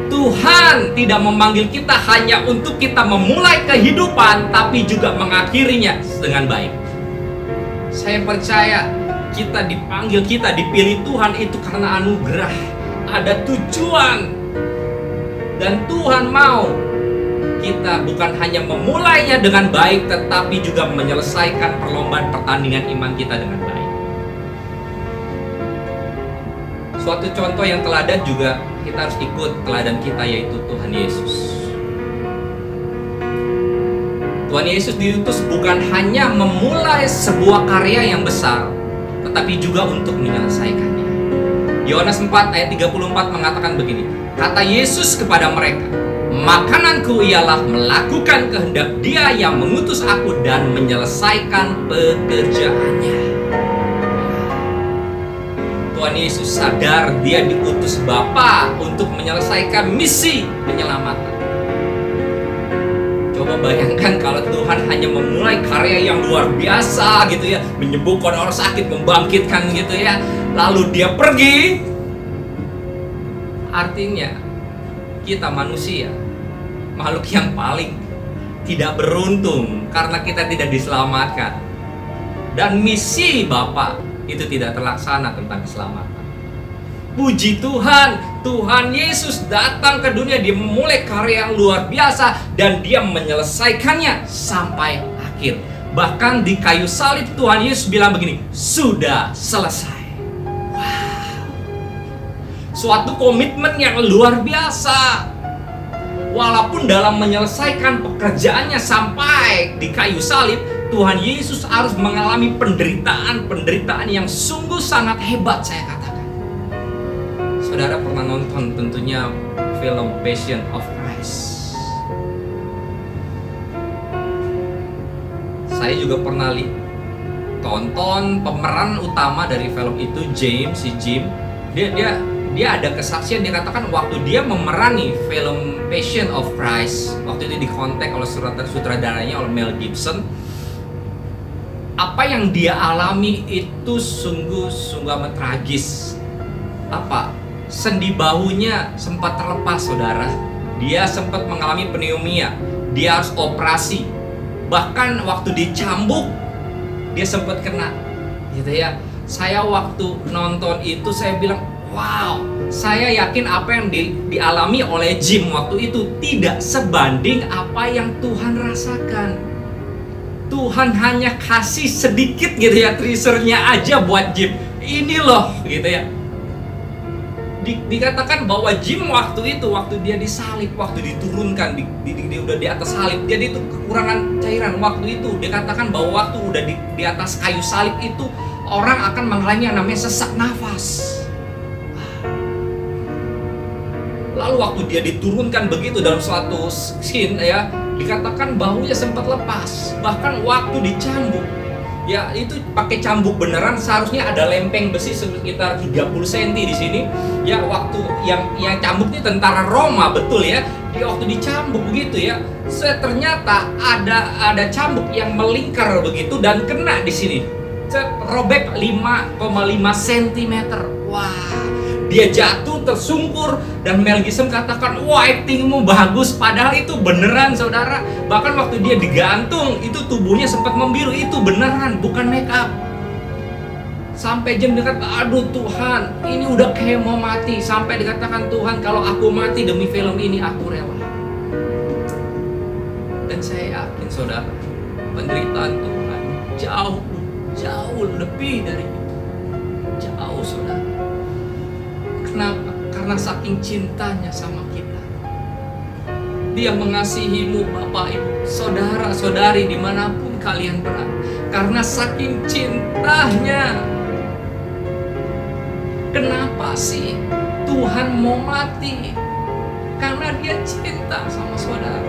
Tuhan tidak memanggil kita hanya untuk kita memulai kehidupan, tapi juga mengakhirinya dengan baik. Saya percaya kita dipanggil, kita dipilih Tuhan itu karena anugerah. Ada tujuan. Dan Tuhan mau kita bukan hanya memulainya dengan baik, tetapi juga menyelesaikan perlombaan pertandingan iman kita dengan baik. Suatu contoh yang teladan juga kita harus ikut teladan kita, yaitu Tuhan Yesus. Tuhan Yesus diutus bukan hanya memulai sebuah karya yang besar, tetapi juga untuk menyelesaikannya. Yohanes 4 ayat 34 mengatakan begini, kata Yesus kepada mereka, makananku ialah melakukan kehendak Dia yang mengutus aku dan menyelesaikan pekerjaannya. Tuhan Yesus sadar Dia diutus Bapa untuk menyelesaikan misi penyelamatan. Coba bayangkan kalau Tuhan hanya memulai karya yang luar biasa gitu ya, menyembuhkan orang sakit, membangkitkan gitu ya, lalu Dia pergi. Artinya kita manusia, makhluk yang paling tidak beruntung karena kita tidak diselamatkan. Dan misi Bapa itu tidak terlaksana tentang keselamatan. Puji Tuhan, Tuhan Yesus datang ke dunia, Dia memulai karya yang luar biasa dan Dia menyelesaikannya sampai akhir. Bahkan di kayu salib Tuhan Yesus bilang begini, sudah selesai. Wow. Suatu komitmen yang luar biasa. Walaupun dalam menyelesaikan pekerjaannya sampai di kayu salib, Tuhan Yesus harus mengalami penderitaan yang sungguh sangat hebat, saya katakan. Saudara pernah nonton tentunya film Passion of Christ. Saya juga pernah tonton pemeran utama dari film itu, si Jim. Dia ada kesaksian, dia katakan waktu dia memerani film Passion of Christ, waktu itu dikontak oleh sutradaranya oleh Mel Gibson. Apa yang dia alami itu sungguh amat tragis. Sendi bahunya sempat terlepas, saudara. Dia sempat mengalami pneumonia. Dia harus operasi. Bahkan waktu dicambuk, dia sempat kena, gitu ya. Saya waktu nonton itu saya bilang, wow, saya yakin apa yang dialami oleh Jim waktu itu tidak sebanding apa yang Tuhan rasakan. Tuhan hanya kasih sedikit gitu ya, teasernya aja buat Jim. Ini loh, gitu ya. Dikatakan bahwa Jim waktu dia disalib, waktu diturunkan, dia udah di atas salib, dia itu kekurangan cairan. Waktu itu dikatakan bahwa waktu udah di atas kayu salib itu orang akan mengalami yang namanya sesak nafas. Lalu waktu dia diturunkan begitu dalam suatu scene ya, dikatakan bahunya sempat lepas. Bahkan waktu dicambuk, ya itu pakai cambuk beneran, seharusnya ada lempeng besi sekitar 30 cm di sini. Ya waktu yang cambuk ini tentara Roma, betul ya. Dia waktu dicambuk begitu ya, ternyata ada cambuk yang melingkar begitu dan kena di sini. Robek 5,5 cm. Wah, dia jatuh tersungkur dan Mel Gibson katakan, wah actingmu bagus, padahal itu beneran, saudara. Bahkan waktu dia digantung itu tubuhnya sempat membiru, itu beneran, bukan make up. Sampai Jim dekat, aduh Tuhan, ini udah kayak mau mati. Sampai dikatakan, Tuhan kalau aku mati demi film ini aku rela. Dan saya yakin saudara, penderitaan Tuhan jauh lebih dari itu. Jauh, saudara. Kenapa? Karena saking cintanya sama kita. Dia mengasihimu, Bapak Ibu, saudara-saudari dimanapun kalian berada. Karena saking cintanya. Kenapa sih Tuhan mau mati? Karena dia cinta sama saudara.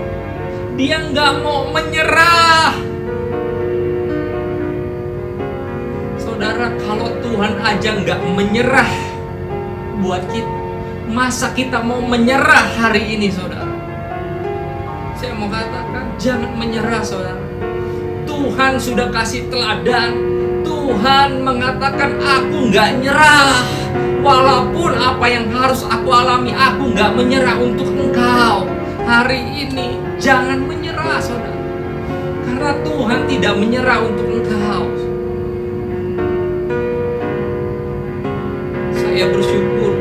Dia nggak mau menyerah. Saudara, kalau Tuhan aja nggak menyerah buat kita, masa kita mau menyerah hari ini, saudara? Saya mau katakan, jangan menyerah, saudara. Tuhan sudah kasih teladan. Tuhan mengatakan, aku nggak nyerah. Walaupun apa yang harus aku alami, aku nggak menyerah untuk engkau. Hari ini, jangan menyerah, saudara. Karena Tuhan tidak menyerah untuk engkau. Saya bersyukur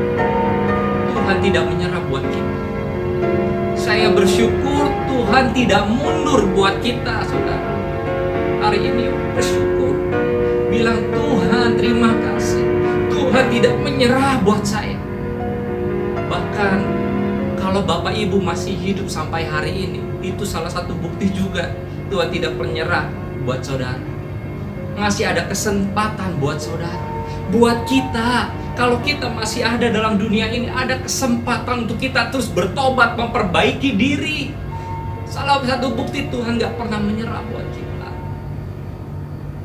Tuhan tidak menyerah buat kita. Saya bersyukur Tuhan tidak mundur buat kita, saudara. Hari ini bersyukur, bilang Tuhan terima kasih. Tuhan tidak menyerah buat saya. Bahkan kalau Bapak Ibu masih hidup sampai hari ini, itu salah satu bukti juga Tuhan tidak menyerah buat saudara. Masih ada kesempatan buat saudara, buat kita. Kalau kita masih ada dalam dunia ini, ada kesempatan untuk kita terus bertobat, memperbaiki diri. Salah satu bukti Tuhan gak pernah menyerah buat kita.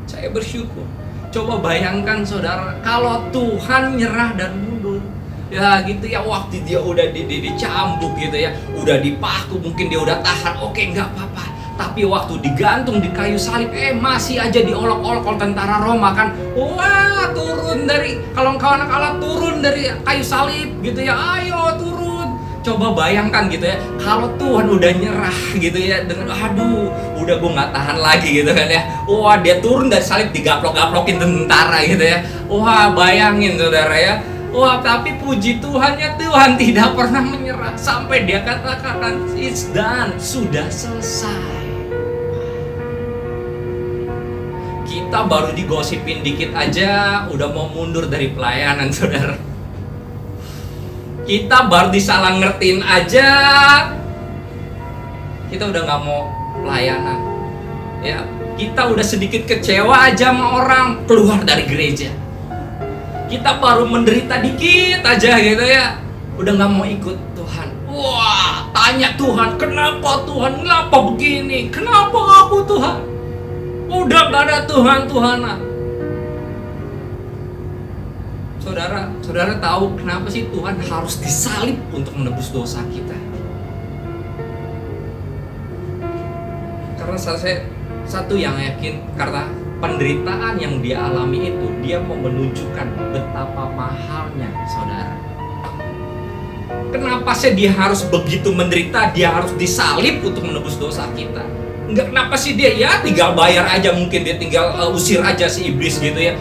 Saya bersyukur. Coba bayangkan saudara, kalau Tuhan nyerah dan mundur, ya gitu ya, waktu dia udah dicambuk gitu ya, udah dipaku, mungkin dia udah tahan, oke nggak apa-apa. Tapi waktu digantung di kayu salib, masih aja diolok-olok oleh tentara Roma kan. Wah, turun dari, kalau engkau anak Allah turun dari kayu salib gitu ya, ayo turun. Coba bayangkan gitu ya, kalau Tuhan udah nyerah gitu ya, dengan aduh, udah gue nggak tahan lagi gitu kan ya. Wah, dia turun dari salib, digaplok-gaplokin tentara gitu ya. Wah, bayangin saudara ya. Wah, tapi puji Tuhannya, Tuhan tidak pernah menyerah. Sampai dia katakan, it's done, sudah selesai. Kita baru digosipin dikit aja, udah mau mundur dari pelayanan, saudara. Kita baru disalah ngertiin aja, kita udah nggak mau pelayanan. Ya, kita udah sedikit kecewa aja sama orang, keluar dari gereja. Kita baru menderita dikit aja gitu ya, udah nggak mau ikut Tuhan. Wah, tanya Tuhan, kenapa Tuhan? Kenapa begini? Kenapa aku Tuhan? Udah gak ada Tuhan-Tuhanan. Saudara tahu kenapa sih Tuhan harus disalib untuk menebus dosa kita? Karena saya satu yang yakin, karena penderitaan yang dia alami itu, dia mau menunjukkan betapa mahalnya saudara. Kenapa sih dia harus begitu menderita, dia harus disalib untuk menebus dosa kita? Enggak, kenapa sih dia ya tinggal bayar aja, mungkin dia tinggal usir aja si iblis gitu ya.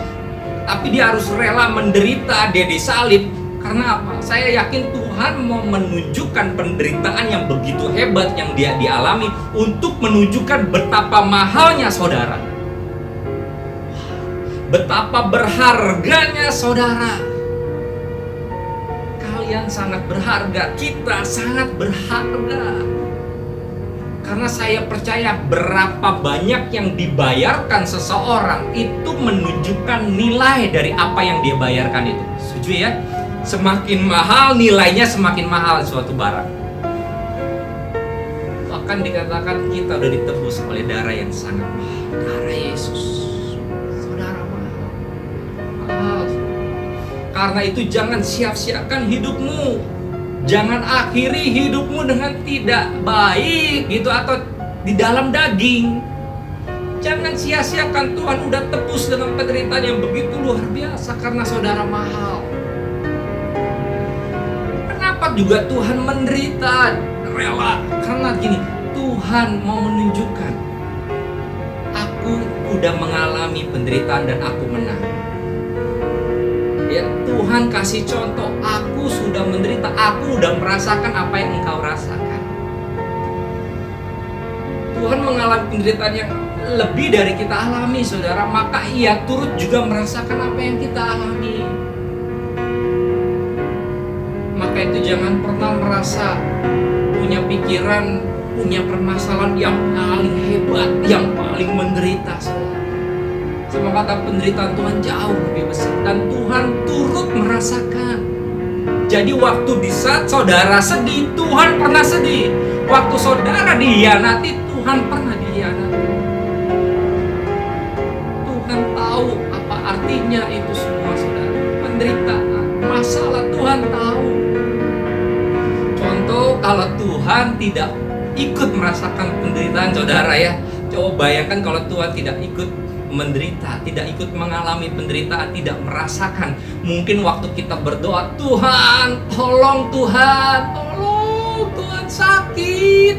Tapi dia harus rela menderita, dia disalib. Karena apa? Saya yakin Tuhan mau menunjukkan penderitaan yang begitu hebat yang dia dialami untuk menunjukkan betapa mahalnya saudara. Betapa berharganya saudara. Kalian sangat berharga, kita sangat berharga. Karena saya percaya berapa banyak yang dibayarkan seseorang itu menunjukkan nilai dari apa yang dia bayarkan itu. Setuju ya? Semakin mahal nilainya, semakin mahal suatu barang. Bahkan dikatakan kita udah ditebus oleh darah yang sangat mahal, darah Yesus. Saudara, mahal. Karena itu jangan sia-siakan hidupmu. Jangan akhiri hidupmu dengan tidak baik gitu atau di dalam daging. Jangan sia-siakan, Tuhan udah tebus dengan penderitaan yang begitu luar biasa karena saudara mahal. Kenapa juga Tuhan menderita rela? Karena gini, Tuhan mau menunjukkan aku udah mengalami penderitaan dan aku menang. Ya, Tuhan kasih contoh, aku sudah menderita, aku udah merasakan apa yang engkau rasakan. Tuhan mengalami penderitaan yang lebih dari kita alami saudara, maka ia turut juga merasakan apa yang kita alami. Maka itu jangan pernah merasa punya pikiran, punya permasalahan yang paling hebat, yang paling menderita saudara. Sama kata penderitaan Tuhan jauh lebih besar dan Tuhan turut merasakan. Jadi waktu di saat saudara sedih, Tuhan pernah sedih. Waktu saudara dihianati, Tuhan pernah dihianati. Tuhan tahu apa artinya itu semua saudara. Penderitaan, masalah Tuhan tahu. Contoh kalau Tuhan tidak ikut merasakan penderitaan saudara ya. Coba bayangkan kalau Tuhan tidak ikut menderita, tidak ikut mengalami penderitaan, tidak merasakan. Mungkin waktu kita berdoa, Tuhan, tolong Tuhan, tolong Tuhan, sakit.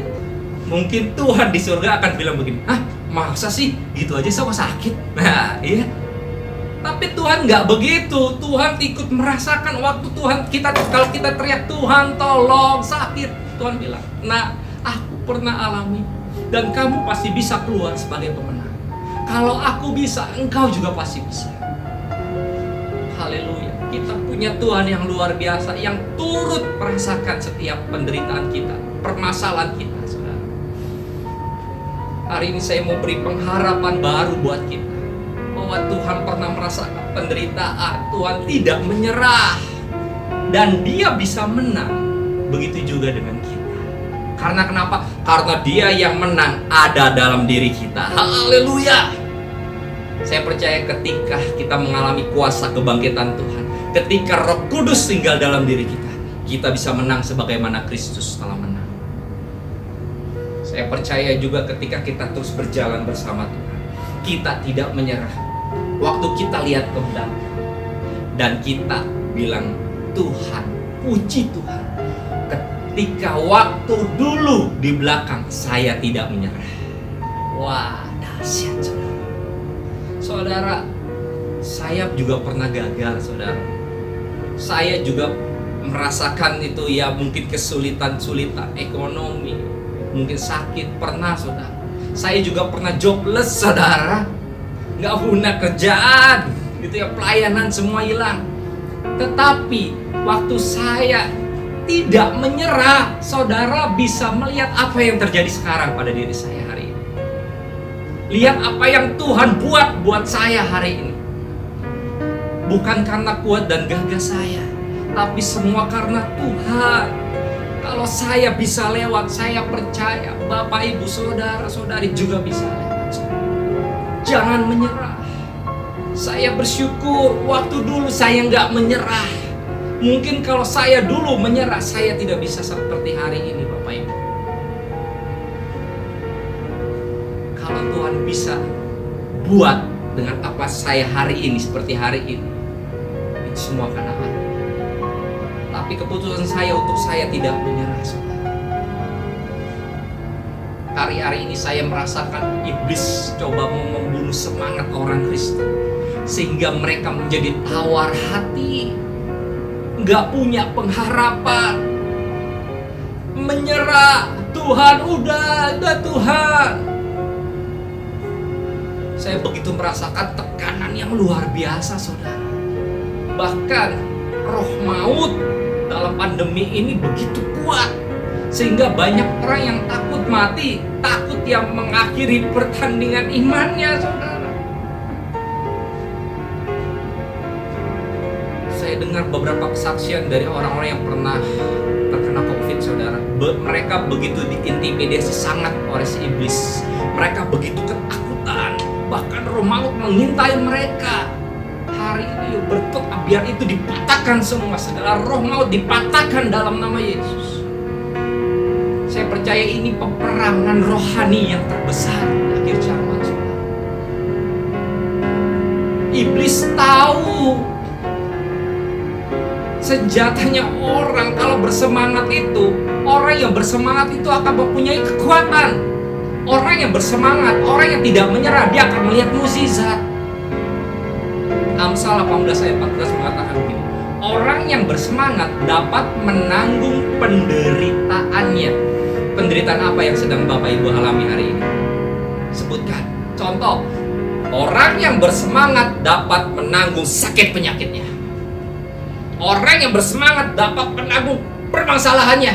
Mungkin Tuhan di surga akan bilang begini, ah masa sih gitu aja sama sakit? Nah iya. Tapi Tuhan nggak begitu. Tuhan ikut merasakan waktu Tuhan kalau kita teriak Tuhan tolong sakit, Tuhan bilang, nah aku pernah alami dan kamu pasti bisa keluar sebagai pemenang. Kalau aku bisa, engkau juga pasti bisa. Haleluya. Kita punya Tuhan yang luar biasa, yang turut merasakan setiap penderitaan kita, permasalahan kita, saudara. Hari ini saya mau beri pengharapan baru buat kita, bahwa Tuhan pernah merasakan penderitaan, Tuhan tidak menyerah, dan Dia bisa menang. Begitu juga dengan kita. Karena kenapa? Karena Dia yang menang ada dalam diri kita. Haleluya. Saya percaya ketika kita mengalami kuasa kebangkitan Tuhan, ketika Roh Kudus tinggal dalam diri kita, kita bisa menang sebagaimana Kristus telah menang. Saya percaya juga ketika kita terus berjalan bersama Tuhan, kita tidak menyerah. Waktu kita lihat ke belakang dan kita bilang, Tuhan, puji Tuhan. Ketika waktu dulu di belakang saya tidak menyerah. Wah, dahsyat saudara. Saudara, saya juga pernah gagal saudara. Saya juga merasakan itu ya, mungkin kesulitan ekonomi, mungkin sakit, pernah saudara. Saya juga pernah jobless saudara, nggak punya kerjaan gitu ya, pelayanan semua hilang. Tetapi waktu saya tidak menyerah, saudara bisa melihat apa yang terjadi sekarang pada diri saya hari ini. Lihat apa yang Tuhan buat saya hari ini. bukan karena kuat dan gagah saya, tapi semua karena Tuhan. Kalau saya bisa lewat, saya percaya Bapak, Ibu, Saudara, Saudari juga bisa lewat. Jangan menyerah. Saya bersyukur waktu dulu saya nggak menyerah. Mungkin kalau saya dulu menyerah, saya tidak bisa seperti hari ini, Bapak Ibu. Kalau Tuhan bisa buat dengan apa saya hari ini seperti hari ini, itu semua karena Allah. Tapi keputusan saya untuk saya tidak menyerah, saudara. Hari-hari ini saya merasakan iblis coba mau membunuh semangat orang Kristen, sehingga mereka menjadi tawar hati, nggak punya pengharapan, menyerah. Tuhan, udah Tuhan. Saya begitu merasakan tekanan yang luar biasa, saudara. Bahkan roh maut dalam pandemi ini begitu kuat, sehingga banyak orang yang takut mati, takut yang mengakhiri pertandingan imannya, saudara. Saya dengar beberapa kesaksian dari orang-orang yang pernah terkena COVID, saudara. Mereka begitu diintimidasi sangat oleh si iblis. Mereka begitu ketakutan, bahkan roh maut mengintai mereka. Hari ini berdoa biar itu dipatahkan semua, segala roh maut dipatahkan dalam nama Yesus. Saya percaya ini peperangan rohani yang terbesar di akhir zaman, saudara. Iblis tahu senjatanya orang kalau bersemangat itu, orang yang bersemangat itu akan mempunyai kekuatan. Orang yang bersemangat, orang yang tidak menyerah, dia akan melihat mukjizat. Amsal 18 ayat 14 mengatakan begini, orang yang bersemangat dapat menanggung penderitaannya. Penderitaan apa yang sedang Bapak Ibu alami hari ini? Sebutkan. Contoh, orang yang bersemangat dapat menanggung sakit penyakitnya. Orang yang bersemangat dapat menanggung permasalahannya.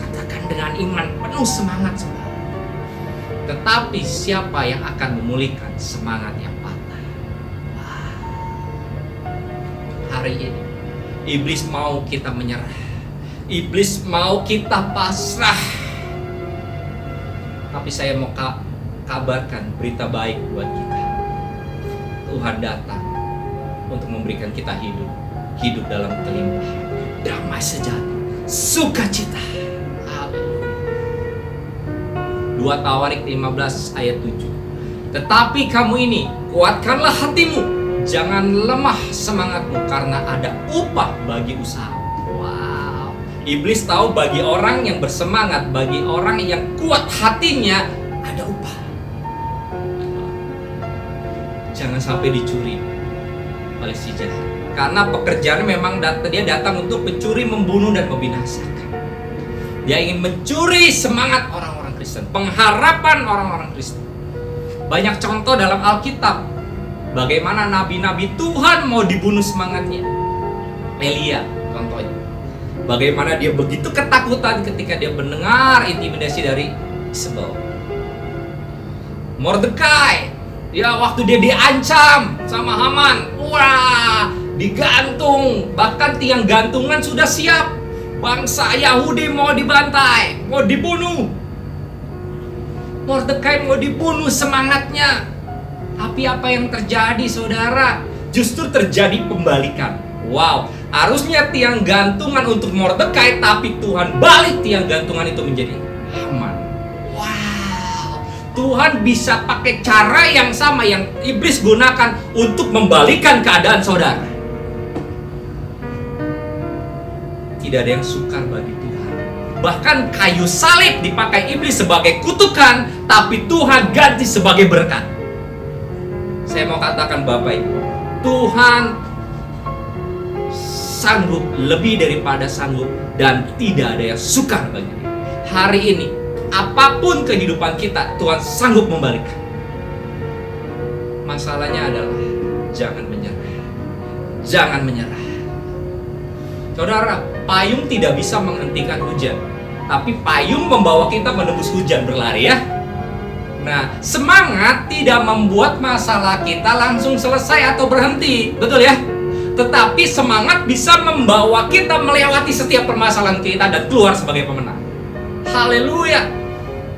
Katakan dengan iman penuh semangat, saudara. Tetapi siapa yang akan memulihkan semangat yang patah? Hari ini iblis mau kita menyerah, iblis mau kita pasrah. Tapi saya mau kabarkan berita baik buat kita. Tuhan datang untuk memberikan kita hidup dalam kelimpahan, damai sejahtera, sukacita. Haleluya. 2 Tawarik 15 ayat 7. Tetapi kamu ini, kuatkanlah hatimu, jangan lemah semangatmu, karena ada upah bagi usaha. Wow. Iblis tahu bagi orang yang bersemangat, bagi orang yang kuat hatinya, ada upah. Jangan sampai dicuri oleh si jahat. Karena pekerjaan memang dia datang untuk mencuri, membunuh, dan membinasakan. Dia ingin mencuri semangat orang-orang Kristen, pengharapan orang-orang Kristen. Banyak contoh dalam Alkitab bagaimana nabi-nabi Tuhan mau dibunuh semangatnya. Elia contohnya. Bagaimana dia begitu ketakutan ketika dia mendengar intimidasi dari Isabel. Mordekai, ya waktu dia diancam sama Haman, wah, digantung, bahkan tiang gantungan sudah siap. Bangsa Yahudi mau dibantai, mau dibunuh. Mordekai mau dibunuh semangatnya. Tapi apa yang terjadi, saudara? Justru terjadi pembalikan. Wow, harusnya tiang gantungan untuk Mordekai, tapi Tuhan balik tiang gantungan itu menjadi Haman. Wow, Tuhan bisa pakai cara yang sama yang iblis gunakan untuk membalikan keadaan saudara. Tidak ada yang sukar bagi Tuhan. Bahkan kayu salib dipakai iblis sebagai kutukan, tapi Tuhan ganti sebagai berkat. Saya mau katakan Bapak Ibu, Tuhan sanggup, lebih daripada sanggup, dan tidak ada yang sukar bagi Dia. Hari ini, apapun kehidupan kita, Tuhan sanggup membalikkan. Masalahnya adalah jangan menyerah. Jangan menyerah. Saudara, payung tidak bisa menghentikan hujan, tapi payung membawa kita menembus hujan, berlari ya. Nah, semangat tidak membuat masalah kita langsung selesai atau berhenti, betul ya? Tetapi semangat bisa membawa kita melewati setiap permasalahan kita dan keluar sebagai pemenang. Haleluya.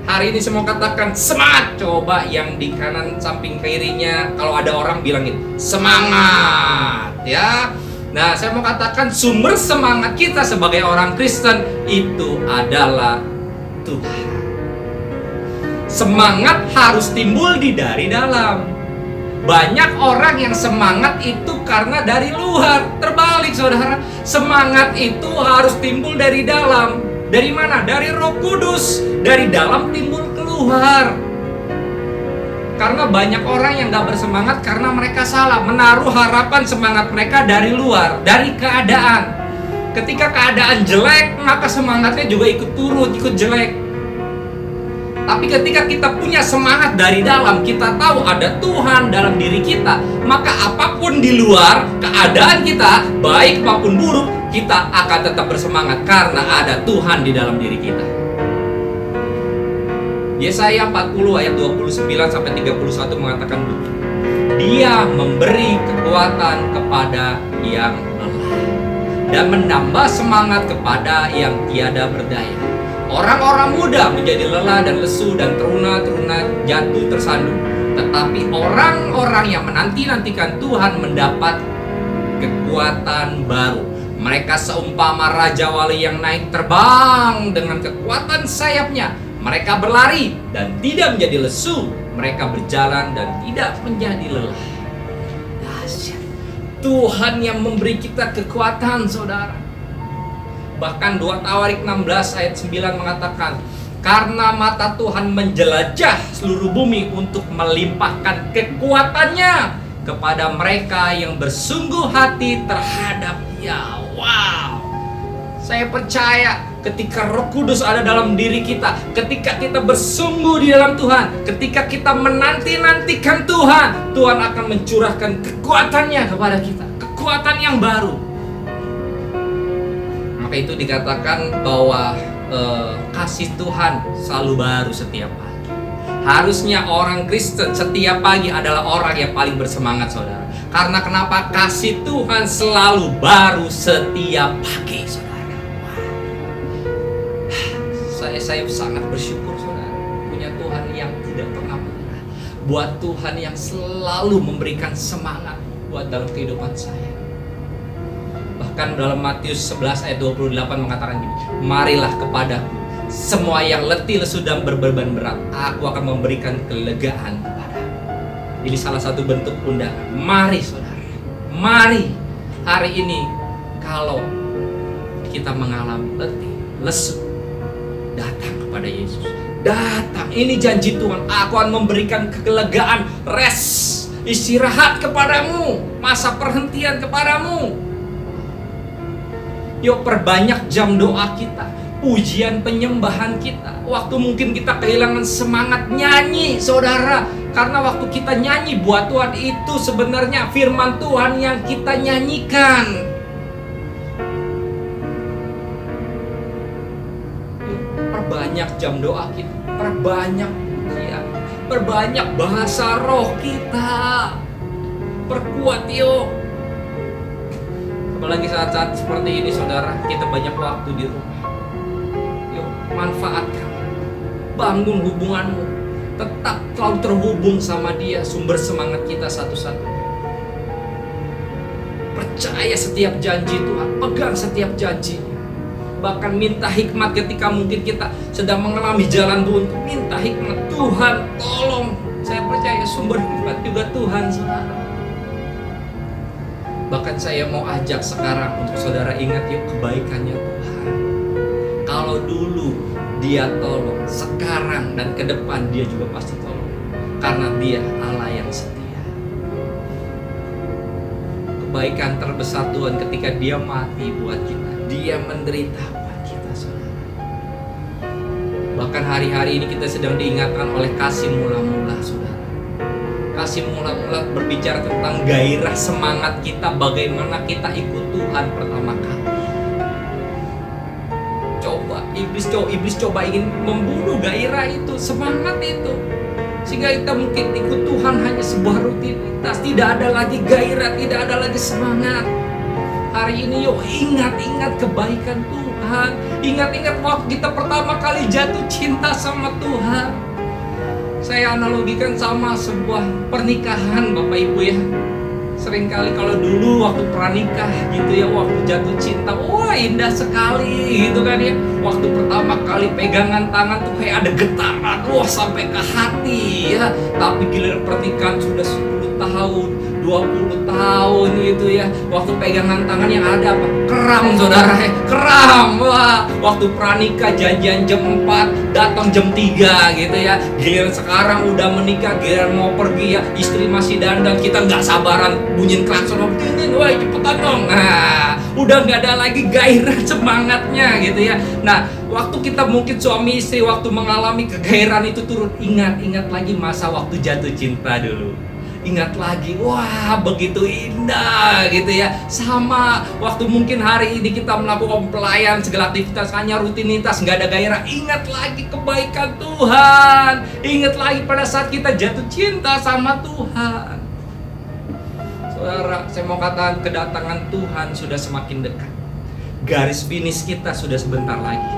Hari ini saya mau katakan semangat. Coba yang di kanan samping kirinya, kalau ada orang bilang gitu, semangat ya. Nah, saya mau katakan sumber semangat kita sebagai orang Kristen itu adalah Tuhan. Semangat harus timbul dari dalam. Banyak orang yang semangat itu karena dari luar. Terbalik saudara, semangat itu harus timbul dari dalam. Dari mana? Dari Roh Kudus. Dari dalam timbul keluar. Karena banyak orang yang gak bersemangat karena mereka salah menaruh harapan semangat mereka dari luar, dari keadaan. Ketika keadaan jelek, maka semangatnya juga ikut turun, ikut jelek. Tapi ketika kita punya semangat dari dalam, kita tahu ada Tuhan dalam diri kita, maka apapun di luar keadaan kita, baik maupun buruk, kita akan tetap bersemangat karena ada Tuhan di dalam diri kita. Yesaya 40 ayat 29 sampai 31 mengatakan begini. Dia memberi kekuatan kepada yang lelah dan menambah semangat kepada yang tiada berdaya. Orang-orang muda menjadi lelah dan lesu dan teruna-teruna jatuh tersandung. Tetapi orang-orang yang menanti-nantikan Tuhan mendapat kekuatan baru. Mereka seumpama raja wali yang naik terbang dengan kekuatan sayapnya. Mereka berlari dan tidak menjadi lesu. Mereka berjalan dan tidak menjadi lelah. Dahsyat. Tuhan yang memberi kita kekuatan, saudara. Bahkan 2 Tawarik 16 ayat 9 mengatakan, karena mata Tuhan menjelajah seluruh bumi untuk melimpahkan kekuatannya kepada mereka yang bersungguh hati terhadap Dia. Wow. Saya percaya ketika Roh Kudus ada dalam diri kita, ketika kita bersungguh di dalam Tuhan, ketika kita menanti-nantikan Tuhan, Tuhan akan mencurahkan kekuatannya kepada kita, kekuatan yang baru. Maka itu dikatakan bahwa kasih Tuhan selalu baru setiap pagi. Harusnya orang Kristen setiap pagi adalah orang yang paling bersemangat, saudara. Karena kenapa? Kasih Tuhan selalu baru setiap pagi, saudara. Saya sangat bersyukur, saudara, punya Tuhan yang tidak pernah menyerah. Buat Tuhan yang selalu memberikan semangat buat dalam kehidupan saya. Bahkan dalam Matius 11 ayat 28 mengatakan gini, marilah kepadaku semua yang letih, lesu dan berbeban berat, aku akan memberikan kelegaan kepadamu. Ini salah satu bentuk undangan. Mari saudara, mari hari ini kalau kita mengalami letih, lesu, datang kepada Yesus. Datang, ini janji Tuhan. Aku akan memberikan kelegaan, rest, istirahat kepadamu, masa perhentian kepadamu. Yuk perbanyak jam doa kita, pujian penyembahan kita. Waktu mungkin kita kehilangan semangat nyanyi, saudara. Karena waktu kita nyanyi buat Tuhan, itu sebenarnya firman Tuhan yang kita nyanyikan. Perbanyak jam doa kita, perbanyak pujian, perbanyak bahasa roh kita, perkuat yuk. Apalagi saat-saat seperti ini, saudara, kita banyak waktu di rumah. Yuk, manfaatkan, bangun hubunganmu, tetap selalu terhubung sama Dia, sumber semangat kita satu-satunya. Percaya setiap janji Tuhan, pegang setiap janjinya. Bahkan minta hikmat ketika mungkin kita sedang mengalami jalan buntu. Minta hikmat, Tuhan tolong. Saya percaya sumber hikmat juga Tuhan, saudara. Bahkan saya mau ajak sekarang untuk saudara ingat yuk kebaikannya Tuhan. Kalau dulu Dia tolong, sekarang dan ke depan Dia juga pasti tolong. Karena Dia Allah yang setia. Kebaikan terbesar Tuhan ketika Dia mati buat kita. Dia menderita buat kita, saudara. Bahkan hari-hari ini kita sedang diingatkan oleh kasih mula-mula, saudara. Kasih mula-mula berbicara tentang gairah semangat kita, bagaimana kita ikut Tuhan pertama kali. Iblis coba ingin membunuh gairah itu, semangat itu. Sehingga kita mungkin ikut Tuhan hanya sebuah rutinitas, tidak ada lagi gairah, tidak ada lagi semangat. Hari ini yuk ingat-ingat kebaikan Tuhan. Ingat-ingat waktu kita pertama kali jatuh cinta sama Tuhan. Saya analogikan sama sebuah pernikahan Bapak Ibu ya. Seringkali kalau dulu waktu pranikah gitu ya, waktu jatuh cinta, wah indah sekali gitu kan ya. Waktu pertama kali pegangan tangan tuh kayak ada getaran, wah sampai ke hati ya. Tapi giliran pernikahan sudah 10 tahun, 20 tahun gitu ya. Waktu pegangan tangan yang ada apa? Kram saudara, kram. Wah, waktu pranikah janjian jam 4, datang jam 3 gitu ya. Giliran sekarang udah menikah, giliran mau pergi ya, istri masih dandan, kita nggak sabaran bunyiin klakson, wah cepetan dong. Nah, udah nggak ada lagi gairah semangatnya gitu ya. Nah, waktu kita mungkin suami istri waktu mengalami kegairahan itu turun, ingat lagi masa waktu jatuh cinta dulu. Ingat lagi, wah begitu indah gitu ya. Sama waktu mungkin hari ini kita melakukan pelayan, segala aktivitas hanya rutinitas, nggak ada gairah. Ingat lagi kebaikan Tuhan. Ingat lagi pada saat kita jatuh cinta sama Tuhan. Saudara, saya mau katakan kedatangan Tuhan sudah semakin dekat. Garis finish kita sudah sebentar lagi.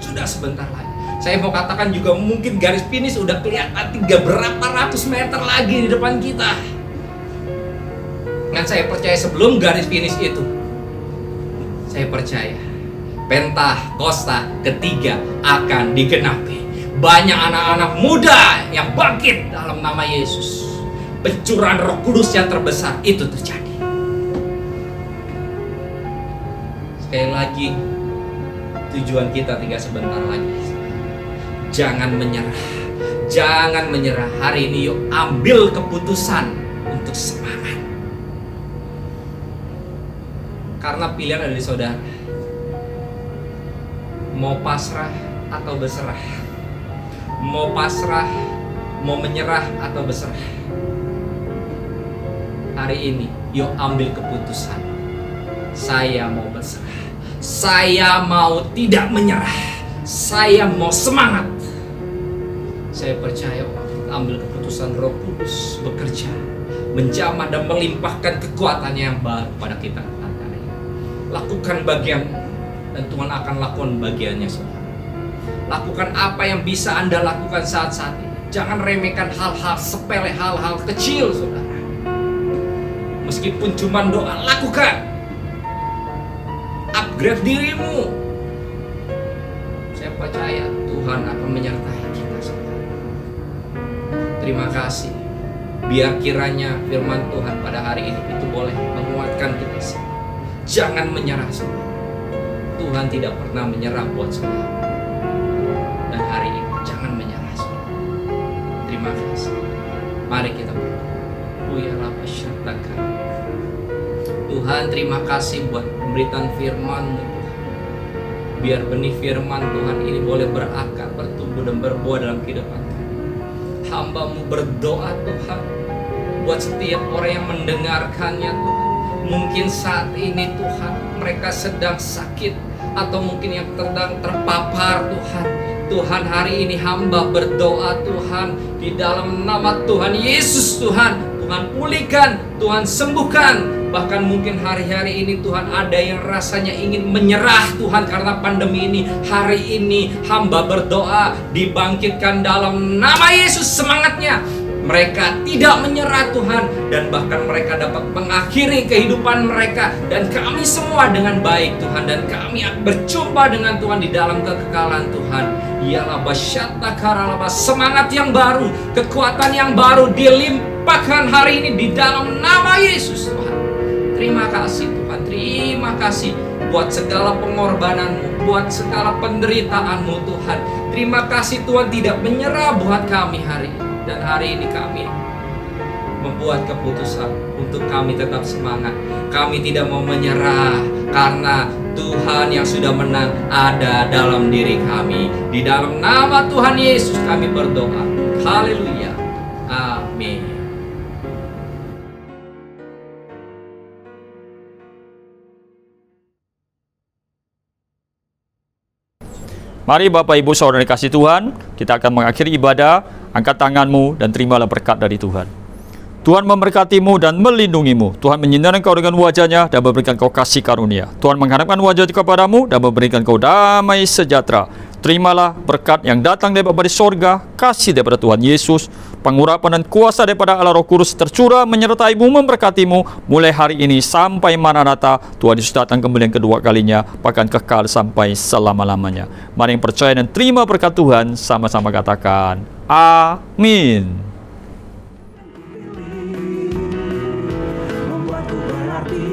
Sudah sebentar lagi. Saya mau katakan juga mungkin garis finish udah kelihatan 3 berapa ratus meter lagi di depan kita. Dan saya percaya sebelum garis finish itu, saya percaya Pentakosta ketiga akan digenapi. Banyak anak-anak muda yang bangkit dalam nama Yesus. Pencurahan Roh Kudus yang terbesar itu terjadi. Sekali lagi, tujuan kita tinggal sebentar lagi. Jangan menyerah. Jangan menyerah. Hari ini yuk ambil keputusan untuk semangat. Karena pilihan ada di saudara. Mau pasrah atau berserah. Mau pasrah, mau menyerah atau berserah. Hari ini yuk ambil keputusan. Saya mau berserah. Saya mau tidak menyerah. Saya mau semangat. Saya percaya waktu ambil keputusan, Roh Kudus bekerja, menjamah dan melimpahkan kekuatannya yang baru pada kita. Lakukan bagian dan Tuhan akan lakukan bagiannya, saudara. Lakukan apa yang bisa Anda lakukan saat-saat ini. Jangan remehkan hal-hal sepele, hal-hal kecil, saudara. Meskipun cuma doa, lakukan. Upgrade dirimu. Saya percaya Tuhan akan menyertai kita, saudara. Terima kasih. Biar kiranya firman Tuhan pada hari ini itu boleh menguatkan kita semua. Jangan menyerah, saudara. Tuhan tidak pernah menyerah buat saudara. Dan hari ini jangan menyerah, saudara. Terima kasih. Mari kita berdoa. Tuhan, terima kasih buat pemberitaan firman-Mu. Biar benih firman Tuhan ini boleh berakar, bertumbuh dan berbuah dalam kehidupan kami. Hamba-Mu berdoa Tuhan buat setiap orang yang mendengarkannya Tuhan. Mungkin saat ini Tuhan mereka sedang sakit atau mungkin yang sedang terpapar Tuhan. Tuhan, hari ini hamba berdoa Tuhan di dalam nama Tuhan Yesus Tuhan. Tuhan pulihkan, Tuhan sembuhkan. Bahkan mungkin hari-hari ini Tuhan ada yang rasanya ingin menyerah Tuhan karena pandemi ini. Hari ini hamba berdoa dibangkitkan dalam nama Yesus semangatnya. Mereka tidak menyerah Tuhan, dan bahkan mereka dapat mengakhiri kehidupan mereka dan kami semua dengan baik Tuhan, dan kami berjumpa dengan Tuhan di dalam kekekalan Tuhan. Ialah basyata karalaba, semangat yang baru, kekuatan yang baru dilimpahkan hari ini di dalam nama Yesus Tuhan. Terima kasih Tuhan, terima kasih buat segala pengorbanan-Mu, buat segala penderitaan-Mu Tuhan. Terima kasih Tuhan tidak menyerah buat kami hari ini. Dan hari ini kami membuat keputusan untuk kami tetap semangat. Kami tidak mau menyerah karena Tuhan yang sudah menang ada dalam diri kami. Di dalam nama Tuhan Yesus kami berdoa. Haleluya. Amin. Mari Bapak Ibu Saudara dikasih Tuhan, kita akan mengakhiri ibadah Angkat tanganmu dan terimalah berkat dari Tuhan. Tuhan memberkatimu dan melindungimu. Tuhan menyinari engkau dengan wajah-Nya dan memberikan kau kasih karunia. Tuhan menghadapkan wajah kepadamu dan memberikan kau damai sejahtera. Terimalah berkat yang datang daripada sorga, kasih daripada Tuhan Yesus, pengurapan dan kuasa daripada Allah Roh Kudus tercurah menyertaimu, memberkatimu mulai hari ini sampai Maranatha. Tuhan Yesus datang kembali yang kedua kalinya, bahkan kekal sampai selama-lamanya. Mari yang percaya dan terima berkat Tuhan, sama-sama katakan amin. Membuatku berarti